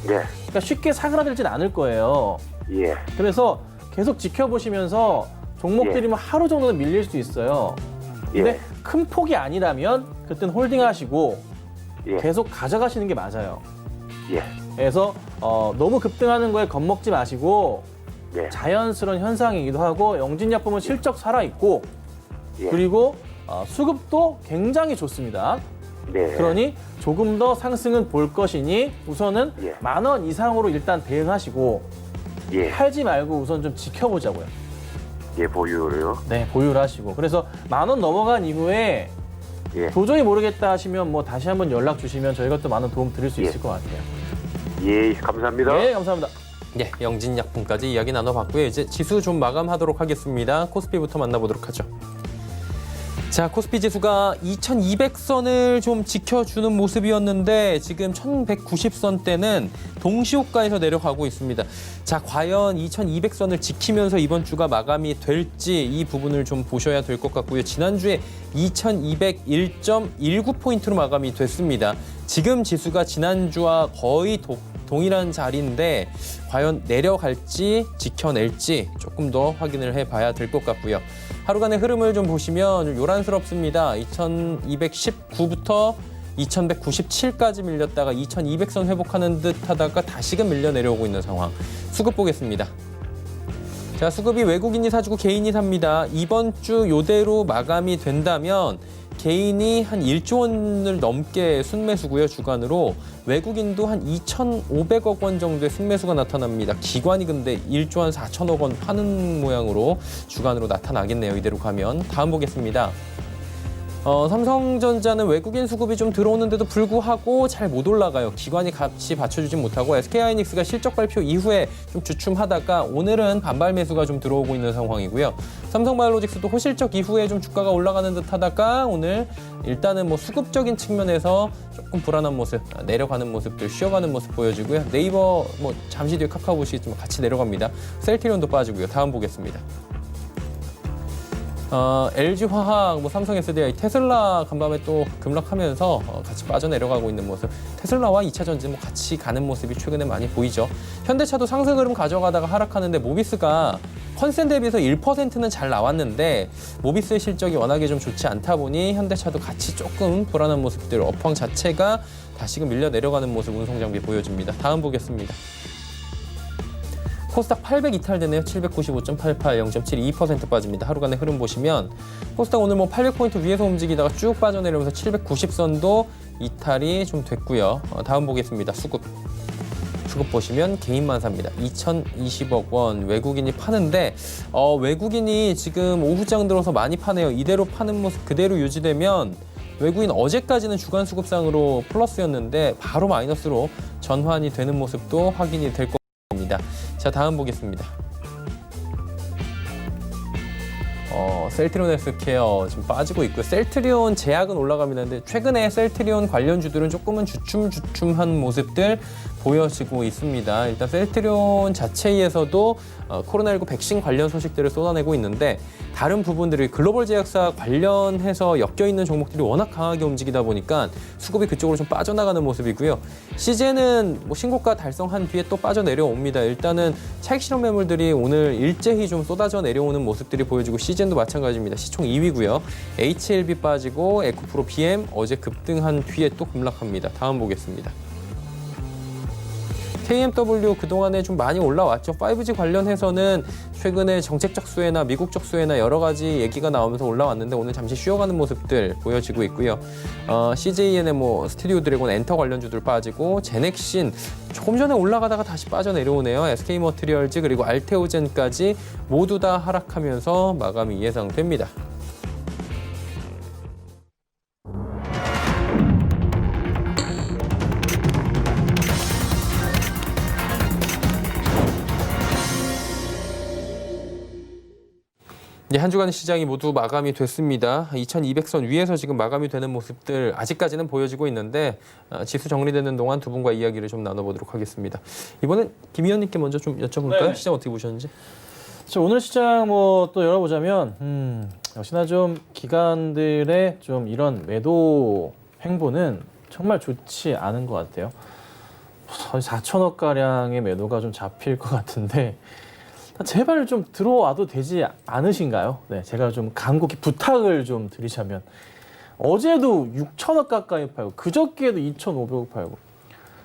예. 그러니까 쉽게 사그라들진 않을 거예요. 예. 그래서 계속 지켜보시면서 종목들이 뭐 하루 정도는 밀릴 수 있어요. 근데 예. 큰 폭이 아니라면 그때는 홀딩하시고 예. 계속 가져가시는 게 맞아요. 예. 그래서 너무 급등하는 거에 겁먹지 마시고 예. 자연스러운 현상이기도 하고 영진약품은 실적 살아있고 예. 그리고 수급도 굉장히 좋습니다. 네. 그러니 조금 더 상승은 볼 것이니 우선은 예. 10,000원 이상으로 일단 대응하시고 예. 팔지 말고 우선 좀 지켜보자고요. 예, 보유로요. 네, 보유를 하시고. 그래서 10,000원 넘어간 이후에 예. 도저히 모르겠다 하시면 뭐 다시 한번 연락 주시면 저희가 또 많은 도움 드릴 수 예. 있을 것 같아요. 예, 감사합니다. 네, 감사합니다. 네, 영진약품까지 이야기 나눠봤고요. 이제 지수 좀 마감하도록 하겠습니다. 코스피부터 만나보도록 하죠. 자, 코스피 지수가 2200선을 좀 지켜주는 모습이었는데 지금 1190선대는 동시호가에서 내려가고 있습니다. 자, 과연 2200선을 지키면서 이번 주가 마감이 될지 이 부분을 좀 보셔야 될 것 같고요. 지난주에 2201.19포인트로 마감이 됐습니다. 지금 지수가 지난주와 거의 동일한 자리인데 과연 내려갈지 지켜낼지 조금 더 확인을 해봐야 될 것 같고요. 하루간의 흐름을 좀 보시면 좀 요란스럽습니다. 2219부터 2197까지 밀렸다가 2200선 회복하는 듯 하다가 다시금 밀려 내려오고 있는 상황. 수급 보겠습니다. 자, 수급이 외국인이 사주고 개인이 삽니다. 이번 주 요대로 마감이 된다면 개인이 한 1조 원을 넘게 순매수고요, 주간으로. 외국인도 한 2,500억 원 정도의 순매수가 나타납니다. 기관이 근데 1조 한 4천억 원 파는 모양으로 주간으로 나타나겠네요, 이대로 가면. 다음 보겠습니다. 삼성전자는 외국인 수급이 좀 들어오는데도 불구하고 잘 못 올라가요. 기관이 같이 받쳐주진 못하고 SK하이닉스가 실적 발표 이후에 좀 주춤하다가 오늘은 반발 매수가 좀 들어오고 있는 상황이고요. 삼성바이오로직스도 호실적 이후에 좀 주가가 올라가는 듯 하다가 오늘 일단은 뭐 수급적인 측면에서 조금 불안한 모습, 내려가는 모습들, 쉬어가는 모습 보여지고요. 네이버 뭐 잠시 뒤에 카카오 보시겠지만 같이 내려갑니다. 셀트리온도 빠지고요. 다음 보겠습니다. LG화학, 뭐 삼성 SDI, 테슬라 간밤에 또 급락하면서 같이 빠져내려가고 있는 모습. 테슬라와 2차 전지 뭐 같이 가는 모습이 최근에 많이 보이죠. 현대차도 상승 흐름 가져가다가 하락하는데 모비스가 컨센 대비해서 1%는 잘 나왔는데 모비스의 실적이 워낙에 좀 좋지 않다 보니 현대차도 같이 조금 불안한 모습들, 업황 자체가 다시금 밀려 내려가는 모습 운송장비 보여줍니다. 다음 보겠습니다. 코스닥 800 이탈되네요. 795.88, 0.72% 빠집니다. 하루간의 흐름 보시면 코스닥 오늘 뭐 800포인트 위에서 움직이다가 쭉 빠져내려면서 790선도 이탈이 좀 됐고요. 다음 보겠습니다. 수급 보시면 개인만 삽니다. 2,020억 원 외국인이 파는데 외국인이 지금 오후장 들어서 많이 파네요. 이대로 파는 모습 그대로 유지되면 외국인 어제까지는 주간 수급상으로 플러스였는데 바로 마이너스로 전환이 되는 모습도 확인이 될 것 같습니다. 자, 다음 보겠습니다. 셀트리온 헬스케어 지금 빠지고 있고요. 셀트리온 제약은 올라갑니다. 근데 최근에 셀트리온 관련주들은 조금은 주춤한 모습들 보여지고 있습니다. 일단 셀트리온 자체에서도 코로나19 백신 관련 소식들을 쏟아내고 있는데 다른 부분들이 글로벌 제약사 관련해서 엮여있는 종목들이 워낙 강하게 움직이다 보니까 수급이 그쪽으로 좀 빠져나가는 모습이고요. CJ는 뭐 신고가 달성한 뒤에 또 빠져내려옵니다. 일단은 차익 실험 매물들이 오늘 일제히 좀 쏟아져 내려오는 모습들이 보여지고 CJ도 마찬가지입니다. 시총 2위고요. HLB 빠지고 에코프로 BM 어제 급등한 뒤에 또 급락합니다. 다음 보겠습니다. KMW 그동안에 좀 많이 올라왔죠. 5G 관련해서는 최근에 정책적 수혜나 미국적 수혜나 여러 가지 얘기가 나오면서 올라왔는데 오늘 잠시 쉬어가는 모습들 보여지고 있고요. CJN의 뭐 스튜디오 드래곤 엔터 관련주들 빠지고 제넥신 조금 전에 올라가다가 다시 빠져내려오네요. SK머티리얼즈 그리고 알테오젠까지 모두 다 하락하면서 마감이 예상됩니다. 한 주간 시장이 모두 마감이 됐습니다. 2200선 위에서 지금 마감이 되는 모습들 아직까지는 보여지고 있는데 지수 정리되는 동안 두 분과 이야기를 좀 나눠보도록 하겠습니다. 이번엔 김 의원님께 먼저 좀 여쭤볼까요? 네. 시장 어떻게 보셨는지? 오늘 시장 뭐 또 열어보자면 역시나 좀 기관들의 좀 이런 매도 행보는 정말 좋지 않은 것 같아요. 4천억 가량의 매도가 좀 잡힐 것 같은데 제발 좀 들어와도 되지 않으신가요? 네, 제가 좀 간곡히 부탁을 좀 드리자면 어제도 6천억 가까이 팔고 그저께도 2,500억 팔고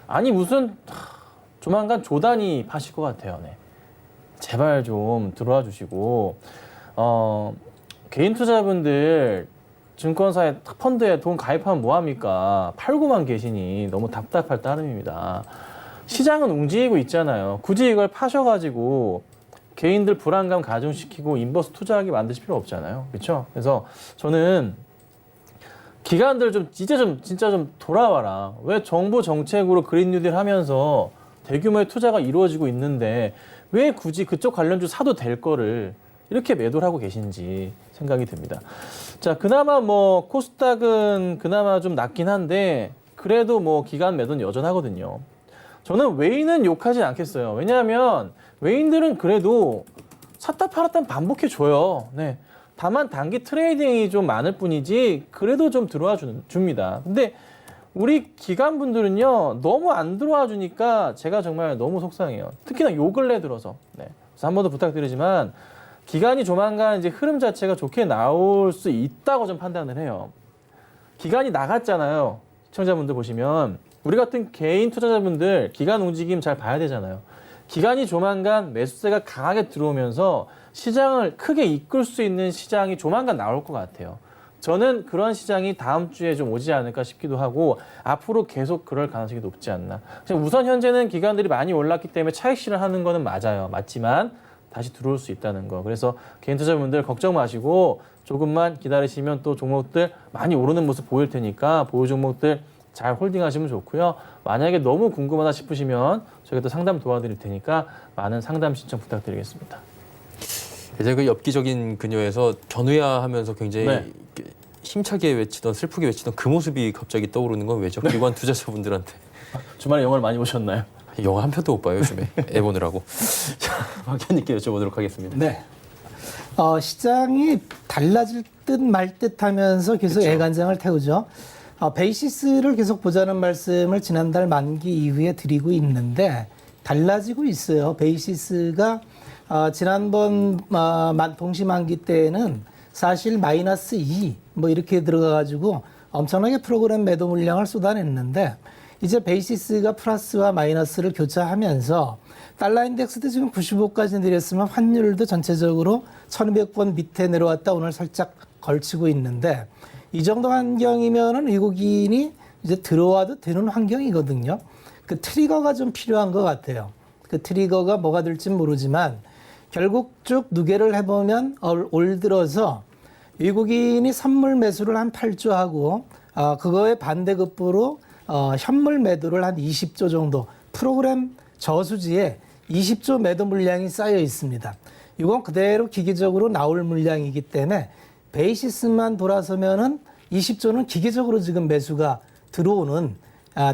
아니 무슨 조만간 조단위 파실 것 같아요. 네. 제발 좀 들어와 주시고 개인 투자분들 증권사에 펀드에 돈 가입하면 뭐합니까? 팔고만 계시니 너무 답답할 따름입니다. 시장은 움직이고 있잖아요. 굳이 이걸 파셔가지고 개인들 불안감 가중시키고 인버스 투자하게 만드실 필요 없잖아요. 그렇죠? 그래서 저는 기관들 좀 진짜 좀 돌아와라. 왜 정부 정책으로 그린 뉴딜 하면서 대규모의 투자가 이루어지고 있는데 왜 굳이 그쪽 관련주 사도 될 거를 이렇게 매도를 하고 계신지 생각이 듭니다. 자, 그나마 뭐 코스닥은 그나마 좀 낮긴 한데 그래도 뭐 기관 매도는 여전하거든요. 저는 외인은 욕하진 않겠어요. 왜냐하면 외인들은 그래도 샀다 팔았다 반복해줘요. 네. 다만 단기 트레이딩이 좀 많을 뿐이지 그래도 좀 들어와 줍니다. 근데 우리 기관분들은요 너무 안 들어와 주니까 제가 정말 너무 속상해요. 특히나 요 근래 들어서. 네. 그래서 한 번 더 부탁드리지만 기관이 조만간 이제 흐름 자체가 좋게 나올 수 있다고 좀 판단을 해요. 기관이 나갔잖아요. 시청자분들 보시면 우리 같은 개인 투자자분들 기관 움직임 잘 봐야 되잖아요. 기관이 조만간 매수세가 강하게 들어오면서 시장을 크게 이끌 수 있는 시장이 조만간 나올 것 같아요. 저는 그런 시장이 다음 주에 좀 오지 않을까 싶기도 하고 앞으로 계속 그럴 가능성이 높지 않나. 우선 현재는 기관들이 많이 올랐기 때문에 차익 실현하는 거는 맞아요. 맞지만 다시 들어올 수 있다는 거. 그래서 개인 투자자분들 걱정 마시고 조금만 기다리시면 또 종목들 많이 오르는 모습 보일 테니까 보유 종목들 잘 홀딩하시면 좋고요. 만약에 너무 궁금하다 싶으시면 저희가 또 상담 도와드릴 테니까 많은 상담 신청 부탁드리겠습니다. 예전에 그 엽기적인 그녀에서 전우야하면서 굉장히 네. 힘차게 외치던 슬프게 외치던 그 모습이 갑자기 떠오르는 건 왜죠? 기관 투자자분들한테. 주말에 영화를 많이 보셨나요? 영화 한 편도 못 봐요 요즘에. 애 보느라고. 자, 박 의원님께 여쭤보도록 하겠습니다. 네. 시장이 달라질 듯 말 듯 하면서 계속 그렇죠. 애간장을 태우죠. 베이시스를 계속 보자는 말씀을 지난달 만기 이후에 드리고 있는데 달라지고 있어요. 베이시스가 지난번 동시만기 때는 사실 마이너스 2 뭐 이렇게 들어가가지고 엄청나게 프로그램 매도 물량을 쏟아냈는데 이제 베이시스가 플러스와 마이너스를 교차하면서 달러 인덱스도 지금 95까지 내렸으면 환율도 전체적으로 1200번 밑에 내려왔다 오늘 살짝 걸치고 있는데 이 정도 환경이면은 외국인이 이제 들어와도 되는 환경이거든요. 그 트리거가 좀 필요한 것 같아요. 그 트리거가 뭐가 될지 모르지만 결국 쭉 누계를 해보면 올 들어서 외국인이 선물 매수를 한 8조 하고 그거에 반대급부로 현물 매도를 한 20조 정도 프로그램 저수지에 20조 매도 물량이 쌓여 있습니다. 이건 그대로 기계적으로 나올 물량이기 때문에 베이시스만 돌아서면은 20조는 기계적으로 지금 매수가 들어오는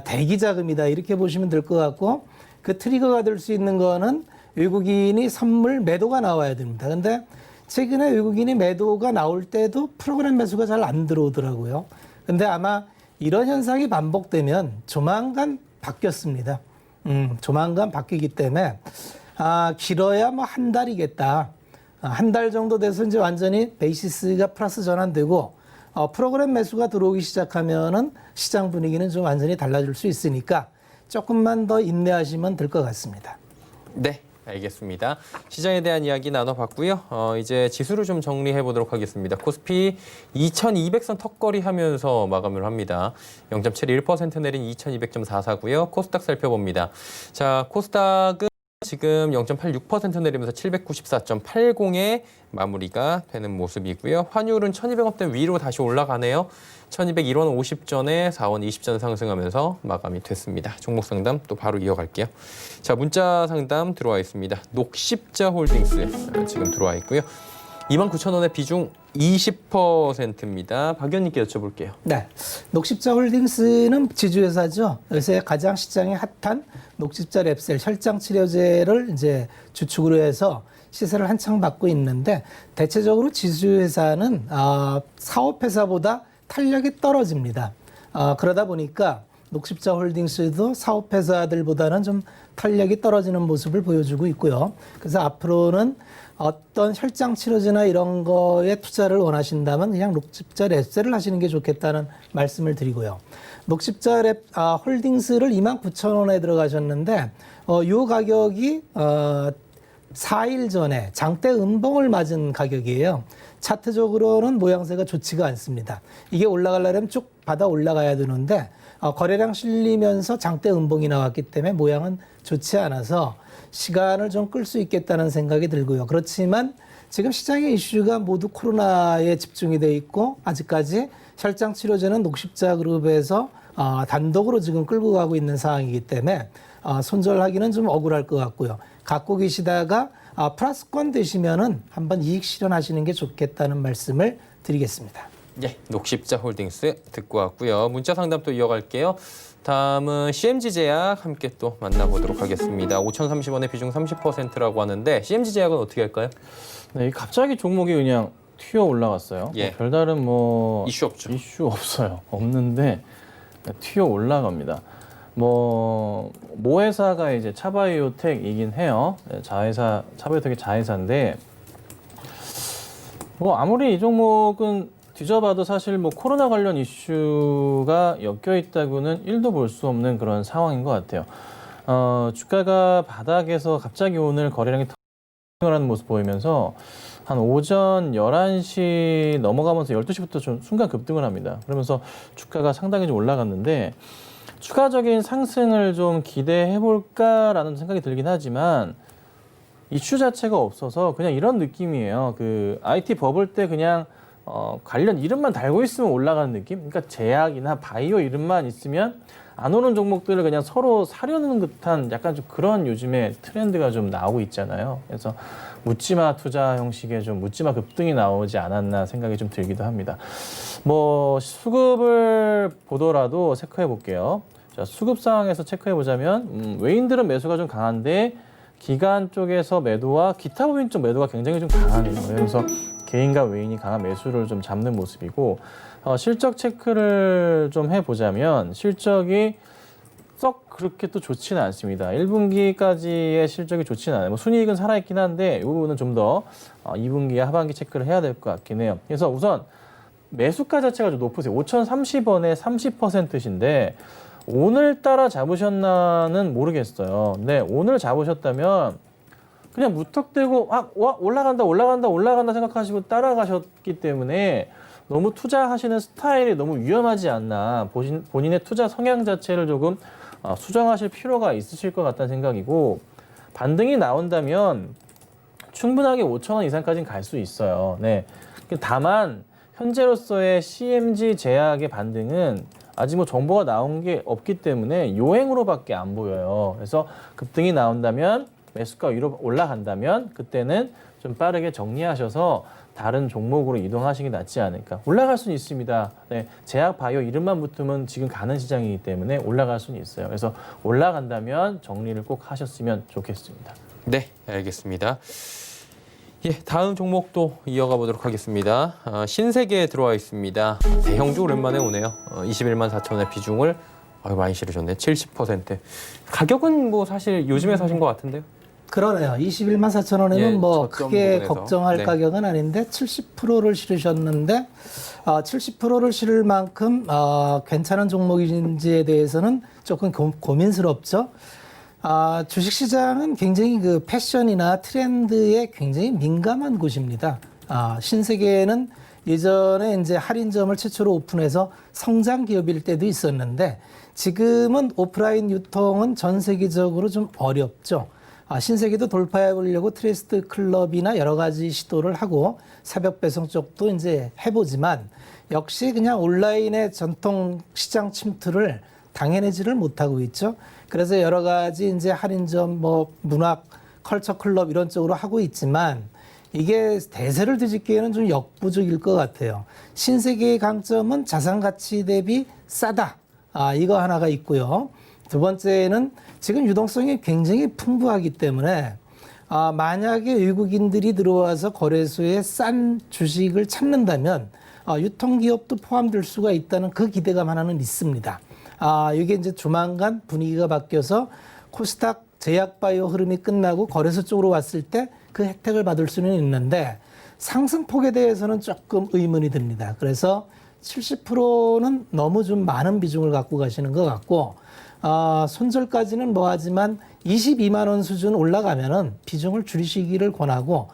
대기 자금이다 이렇게 보시면 될 것 같고 그 트리거가 될 수 있는 거는 외국인이 선물 매도가 나와야 됩니다. 근데 최근에 외국인이 매도가 나올 때도 프로그램 매수가 잘 안 들어오더라고요. 근데 아마 이런 현상이 반복되면 조만간 바뀌었습니다. 조만간 바뀌기 때문에 길어야 뭐 한 달이겠다. 한 달 정도 돼서 이제 완전히 베이시스가 플러스 전환되고 프로그램 매수가 들어오기 시작하면은 시장 분위기는 좀 완전히 달라질 수 있으니까 조금만 더 인내하시면 될 것 같습니다. 네, 알겠습니다. 시장에 대한 이야기 나눠봤고요. 이제 지수를 좀 정리해 보도록 하겠습니다. 코스피 2200선 턱걸이 하면서 마감을 합니다. 0.71% 내린 2200.44고요. 코스닥 살펴봅니다. 자, 코스닥은 지금 0.86% 내리면서 794.80에 마무리가 되는 모습이고요. 환율은 1200원대 위로 다시 올라가네요. 1201원 50전에 4원 20전 상승하면서 마감이 됐습니다. 종목 상담 또 바로 이어갈게요. 자, 문자 상담 들어와 있습니다. 녹십자 홀딩스 지금 들어와 있고요. 29,000원의 비중 20%입니다. 박 의원님께 여쭤볼게요. 네, 녹십자 홀딩스는 지주회사죠. 요새 가장 시장에 핫한 녹십자 랩셀 혈장 치료제를 이제 주축으로 해서 시세를 한창 받고 있는데 대체적으로 지주회사는 사업회사보다 탄력이 떨어집니다. 그러다 보니까 녹십자 홀딩스도 사업회사들보다는 좀 탄력이 떨어지는 모습을 보여주고 있고요. 그래서 앞으로는 어떤 혈장 치료제나 이런 거에 투자를 원하신다면 그냥 녹십자 랩셀을 하시는 게 좋겠다는 말씀을 드리고요. 녹십자 홀딩스를 29,000원에 들어가셨는데 이 가격이 4일 전에 장대 음봉을 맞은 가격이에요. 차트적으로는 모양새가 좋지가 않습니다. 이게 올라가려면 쭉 받아 올라가야 되는데 거래량 실리면서 장대 음봉이 나왔기 때문에 모양은 좋지 않아서 시간을 좀 끌 수 있겠다는 생각이 들고요. 그렇지만 지금 시장의 이슈가 모두 코로나에 집중이 돼 있고 아직까지 혈장 치료제는 녹십자 그룹에서 단독으로 지금 끌고 가고 있는 상황이기 때문에 손절하기는 좀 억울할 것 같고요. 갖고 계시다가 플러스권 되시면은 한번 이익 실현하시는 게 좋겠다는 말씀을 드리겠습니다. 예, 녹십자 홀딩스 듣고 왔고요. 문자 상담 또 이어갈게요. 다음은 CMG제약 함께 또 만나보도록 하겠습니다. 5,030원의 비중 30%라고 하는데 CMG제약은 어떻게 할까요? 네, 갑자기 종목이 그냥 튀어 올라갔어요. 예. 별다른 이슈 없죠. 이슈 없어요. 없는데 튀어 올라갑니다. 모 회사가 이제 차바이오텍이긴 해요. 자회사, 차바이오텍이 자회사인데 아무리 이 종목은 뒤져봐도 사실 코로나 관련 이슈가 엮여 있다고는 1도 볼 수 없는 그런 상황인 것 같아요. 주가가 바닥에서 갑자기 오늘 거래량이 터지는 모습 보이면서 한 오전 11시 넘어가면서 12시부터 좀 순간 급등을 합니다. 그러면서 주가가 상당히 좀 올라갔는데 추가적인 상승을 좀 기대해 볼까라는 생각이 들긴 하지만 이슈 자체가 없어서 그냥 이런 느낌이에요. 그 IT 버블 때 그냥 관련 이름만 달고 있으면 올라가는 느낌? 그러니까 제약이나 바이오 이름만 있으면 안 오는 종목들을 그냥 서로 사려는 듯한 약간 좀 그런 요즘에 트렌드가 좀 나오고 있잖아요. 그래서 묻지마 투자 형식의 좀 묻지마 급등이 나오지 않았나 생각이 좀 들기도 합니다. 수급을 보더라도 체크해 볼게요. 자, 수급 상황에서 체크해 보자면 외인들은 매수가 좀 강한데 기관 쪽에서 매도와 기타 법인 쪽 매도가 굉장히 좀 강하네요. 그래서 개인과 외인이 강한 매수를 좀 잡는 모습이고 실적 체크를 좀 해보자면 실적이 썩 그렇게 또 좋지는 않습니다. 1분기까지의 실적이 좋지는 않아요. 순이익은 살아있긴 한데 이 부분은 좀 더 2분기 하반기 체크를 해야 될 것 같긴 해요. 그래서 우선 매수가 자체가 좀 높으세요. 5,030원에 30%신데 오늘따라 잡으셨나는 모르겠어요. 근데 오늘 잡으셨다면 그냥 무턱대고 올라간다 생각하시고 따라가셨기 때문에 너무 투자하시는 스타일이 너무 위험하지 않나, 본인의 투자 성향 자체를 조금 수정하실 필요가 있으실 것 같다는 생각이고, 반등이 나온다면 충분하게 5,000원 이상까지는 갈 수 있어요. 네. 다만 현재로서의 CMG 제약의 반등은 아직 정보가 나온 게 없기 때문에 요행으로밖에 안 보여요. 그래서 급등이 나온다면, 매수가 위로 올라간다면 그때는 좀 빠르게 정리하셔서 다른 종목으로 이동하시는 게 낫지 않을까. 올라갈 수는 있습니다. 네, 제약 바이오 이름만 붙으면 지금 가는 시장이기 때문에 올라갈 수는 있어요. 그래서 올라간다면 정리를 꼭 하셨으면 좋겠습니다. 네, 알겠습니다. 예, 다음 종목도 이어가 보도록 하겠습니다. 신세계에 들어와 있습니다. 대형주 오랜만에 오네요. 21만 4천원의 비중을 많이 실으셨네. 70%. 가격은 사실 요즘에 사신 것 같은데요? 그러네요. 21만 4천 원이면 예, 뭐 저점 크게 부분에서. 걱정할 네. 가격은 아닌데 70%를 실으셨는데 70%를 실을 만큼 괜찮은 종목인지에 대해서는 조금 고민스럽죠. 주식시장은 굉장히 그 패션이나 트렌드에 굉장히 민감한 곳입니다. 신세계는 예전에 이제 할인점을 최초로 오픈해서 성장 기업일 때도 있었는데 지금은 오프라인 유통은 전 세계적으로 좀 어렵죠. 신세계도 돌파해 보려고 트러스트 클럽이나 여러 가지 시도를 하고 새벽 배송 쪽도 이제 해보지만 역시 그냥 온라인의 전통 시장 침투를 당해내지를 못하고 있죠. 그래서 여러 가지 이제 할인점, 뭐 문학, 컬처 클럽 이런 쪽으로 하고 있지만 이게 대세를 뒤집기에는 좀 역부족일 것 같아요. 신세계의 강점은 자산 가치 대비 싸다. 이거 하나가 있고요. 두 번째는 지금 유동성이 굉장히 풍부하기 때문에 만약에 외국인들이 들어와서 거래소에 싼 주식을 찾는다면 유통기업도 포함될 수가 있다는 그 기대감 하나는 있습니다. 이게 이제 조만간 분위기가 바뀌어서 코스닥 제약바이오 흐름이 끝나고 거래소 쪽으로 왔을 때 그 혜택을 받을 수는 있는데 상승폭에 대해서는 조금 의문이 듭니다. 그래서 70%는 너무 좀 많은 비중을 갖고 가시는 것 같고 손절까지는 뭐하지만 22만 원 수준 올라가면은 비중을 줄이시기를 권하고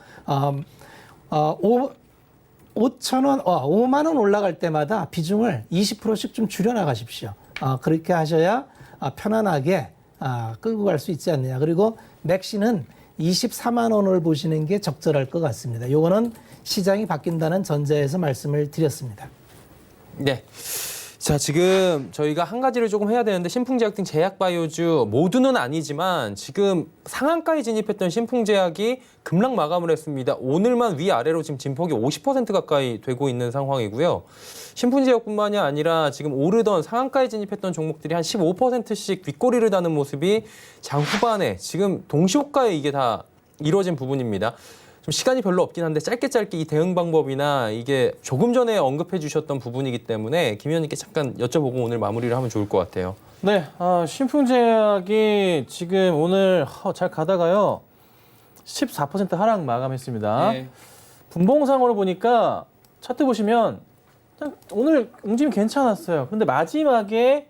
5만 원 올라갈 때마다 비중을 20%씩 좀 줄여 나가십시오. 그렇게 하셔야 편안하게 끌고 갈 수 있지 않느냐. 그리고 맥시는 24만 원을 보시는 게 적절할 것 같습니다. 이거는 시장이 바뀐다는 전제에서 말씀을 드렸습니다. 네. 자, 지금 저희가 한 가지를 조금 해야 되는데 신풍제약 등 제약바이오주 모두는 아니지만 지금 상한가에 진입했던 신풍제약이 급락 마감을 했습니다. 오늘만 위아래로 지금 진폭이 50% 가까이 되고 있는 상황이고요. 신풍제약뿐만이 아니라 지금 오르던 상한가에 진입했던 종목들이 한 15%씩 뒷꼬리를 다는 모습이 장 후반에 지금 동시호가에 이게 다 이루어진 부분입니다. 좀 시간이 별로 없긴 한데 짧게 이 대응 방법이나 이게 조금 전에 언급해 주셨던 부분이기 때문에 김 의원님께 잠깐 여쭤보고 오늘 마무리를 하면 좋을 것 같아요. 네, 신풍제약이 지금 오늘 잘 가다가요 14% 하락 마감했습니다. 네. 분봉상으로 보니까 차트 보시면 오늘 움직임 괜찮았어요. 근데 마지막에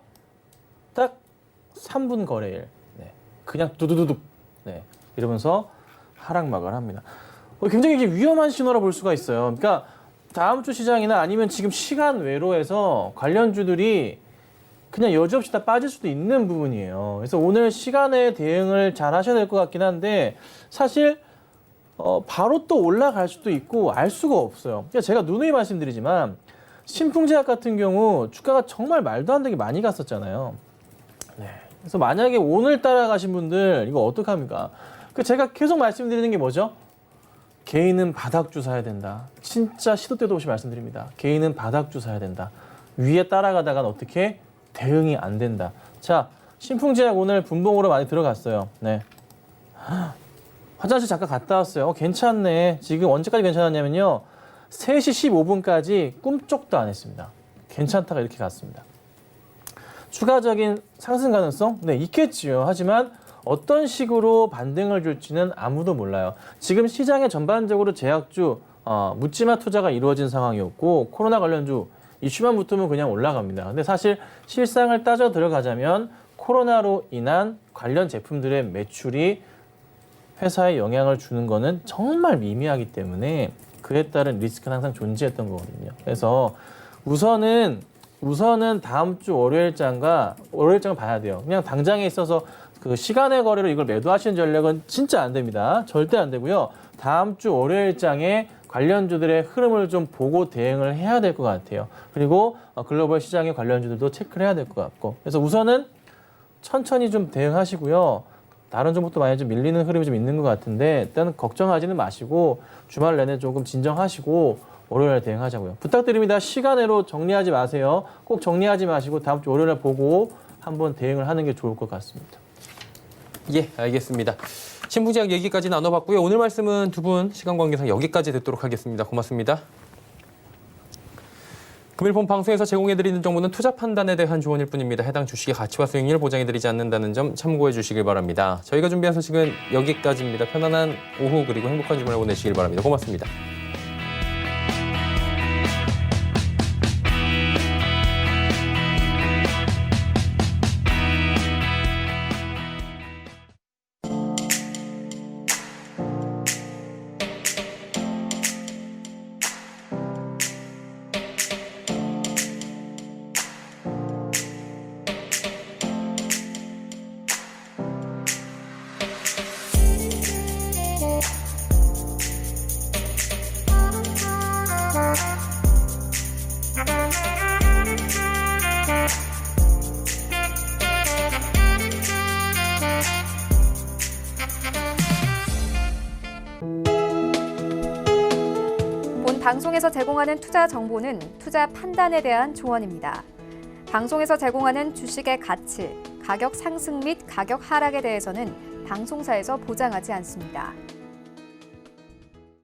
딱 3분 거래일, 네, 그냥 두두두둑, 네, 이러면서 하락 마감을 합니다. 굉장히 이게 위험한 신호라 볼 수가 있어요. 그러니까 다음 주 시장이나 아니면 지금 시간 외로해서 관련주들이 그냥 여지없이 다 빠질 수도 있는 부분이에요. 그래서 오늘 시간에 대응을 잘 하셔야 될 것 같긴 한데 사실 바로 또 올라갈 수도 있고 알 수가 없어요. 그러니까 제가 누누이 말씀드리지만 신풍제약 같은 경우 주가가 정말 말도 안 되게 많이 갔었잖아요. 네. 그래서 만약에 오늘 따라가신 분들 이거 어떡합니까? 제가 계속 말씀드리는 게 뭐죠? 개인은 바닥주 사야 된다. 진짜 시도 때도 없이 말씀드립니다. 개인은 바닥주 사야 된다. 위에 따라가다간 어떻게 대응이 안 된다. 자, 신풍제약 오늘 분봉으로 많이 들어갔어요. 네. 화장실 잠깐 갔다 왔어요. 괜찮네. 지금 언제까지 괜찮았냐면요. 3시 15분까지 꿈쩍도 안 했습니다. 괜찮다가 이렇게 갔습니다. 추가적인 상승 가능성? 네, 있겠지요. 하지만 어떤 식으로 반등을 줄지는 아무도 몰라요. 지금 시장에 전반적으로 제약주, 묻지마 투자가 이루어진 상황이었고 코로나 관련주 이슈만 붙으면 그냥 올라갑니다. 근데 사실 실상을 따져 들어가자면 코로나로 인한 관련 제품들의 매출이 회사에 영향을 주는 거는 정말 미미하기 때문에 그에 따른 리스크는 항상 존재했던 거거든요. 그래서 우선은 다음 주 월요일장을 봐야 돼요. 그냥 당장에 있어서 그 시간의 거래로 이걸 매도하시는 전략은 진짜 안 됩니다. 절대 안 되고요. 다음 주 월요일장에 관련주들의 흐름을 좀 보고 대응을 해야 될 것 같아요. 그리고 글로벌 시장의 관련주들도 체크를 해야 될 것 같고. 그래서 우선은 천천히 좀 대응하시고요. 다른 종목도 많이 좀 밀리는 흐름이 좀 있는 것 같은데 일단 걱정하지는 마시고 주말 내내 조금 진정하시고 월요일에 대응하자고요. 부탁드립니다. 시간으로 정리하지 마세요. 꼭 정리하지 마시고 다음 주 월요일에 보고 한번 대응을 하는 게 좋을 것 같습니다. 예, 알겠습니다. 신풍제약 얘기까지 나눠봤고요. 오늘 말씀은 두 분 시간 관계상 여기까지 듣도록 하겠습니다. 고맙습니다. 금일 본 방송에서 제공해드리는 정보는 투자 판단에 대한 조언일 뿐입니다. 해당 주식의 가치와 수익률 보장해드리지 않는다는 점 참고해 주시길 바랍니다. 저희가 준비한 소식은 여기까지입니다. 편안한 오후 그리고 행복한 주말 보내시길 바랍니다. 고맙습니다. 본 방송에서 제공하는 투자 정보는 투자 판단에 대한 조언입니다. 방송에서 제공하는 주식의 가치, 가격 상승 및 가격 하락에 대해서는 방송사에서 보장하지 않습니다.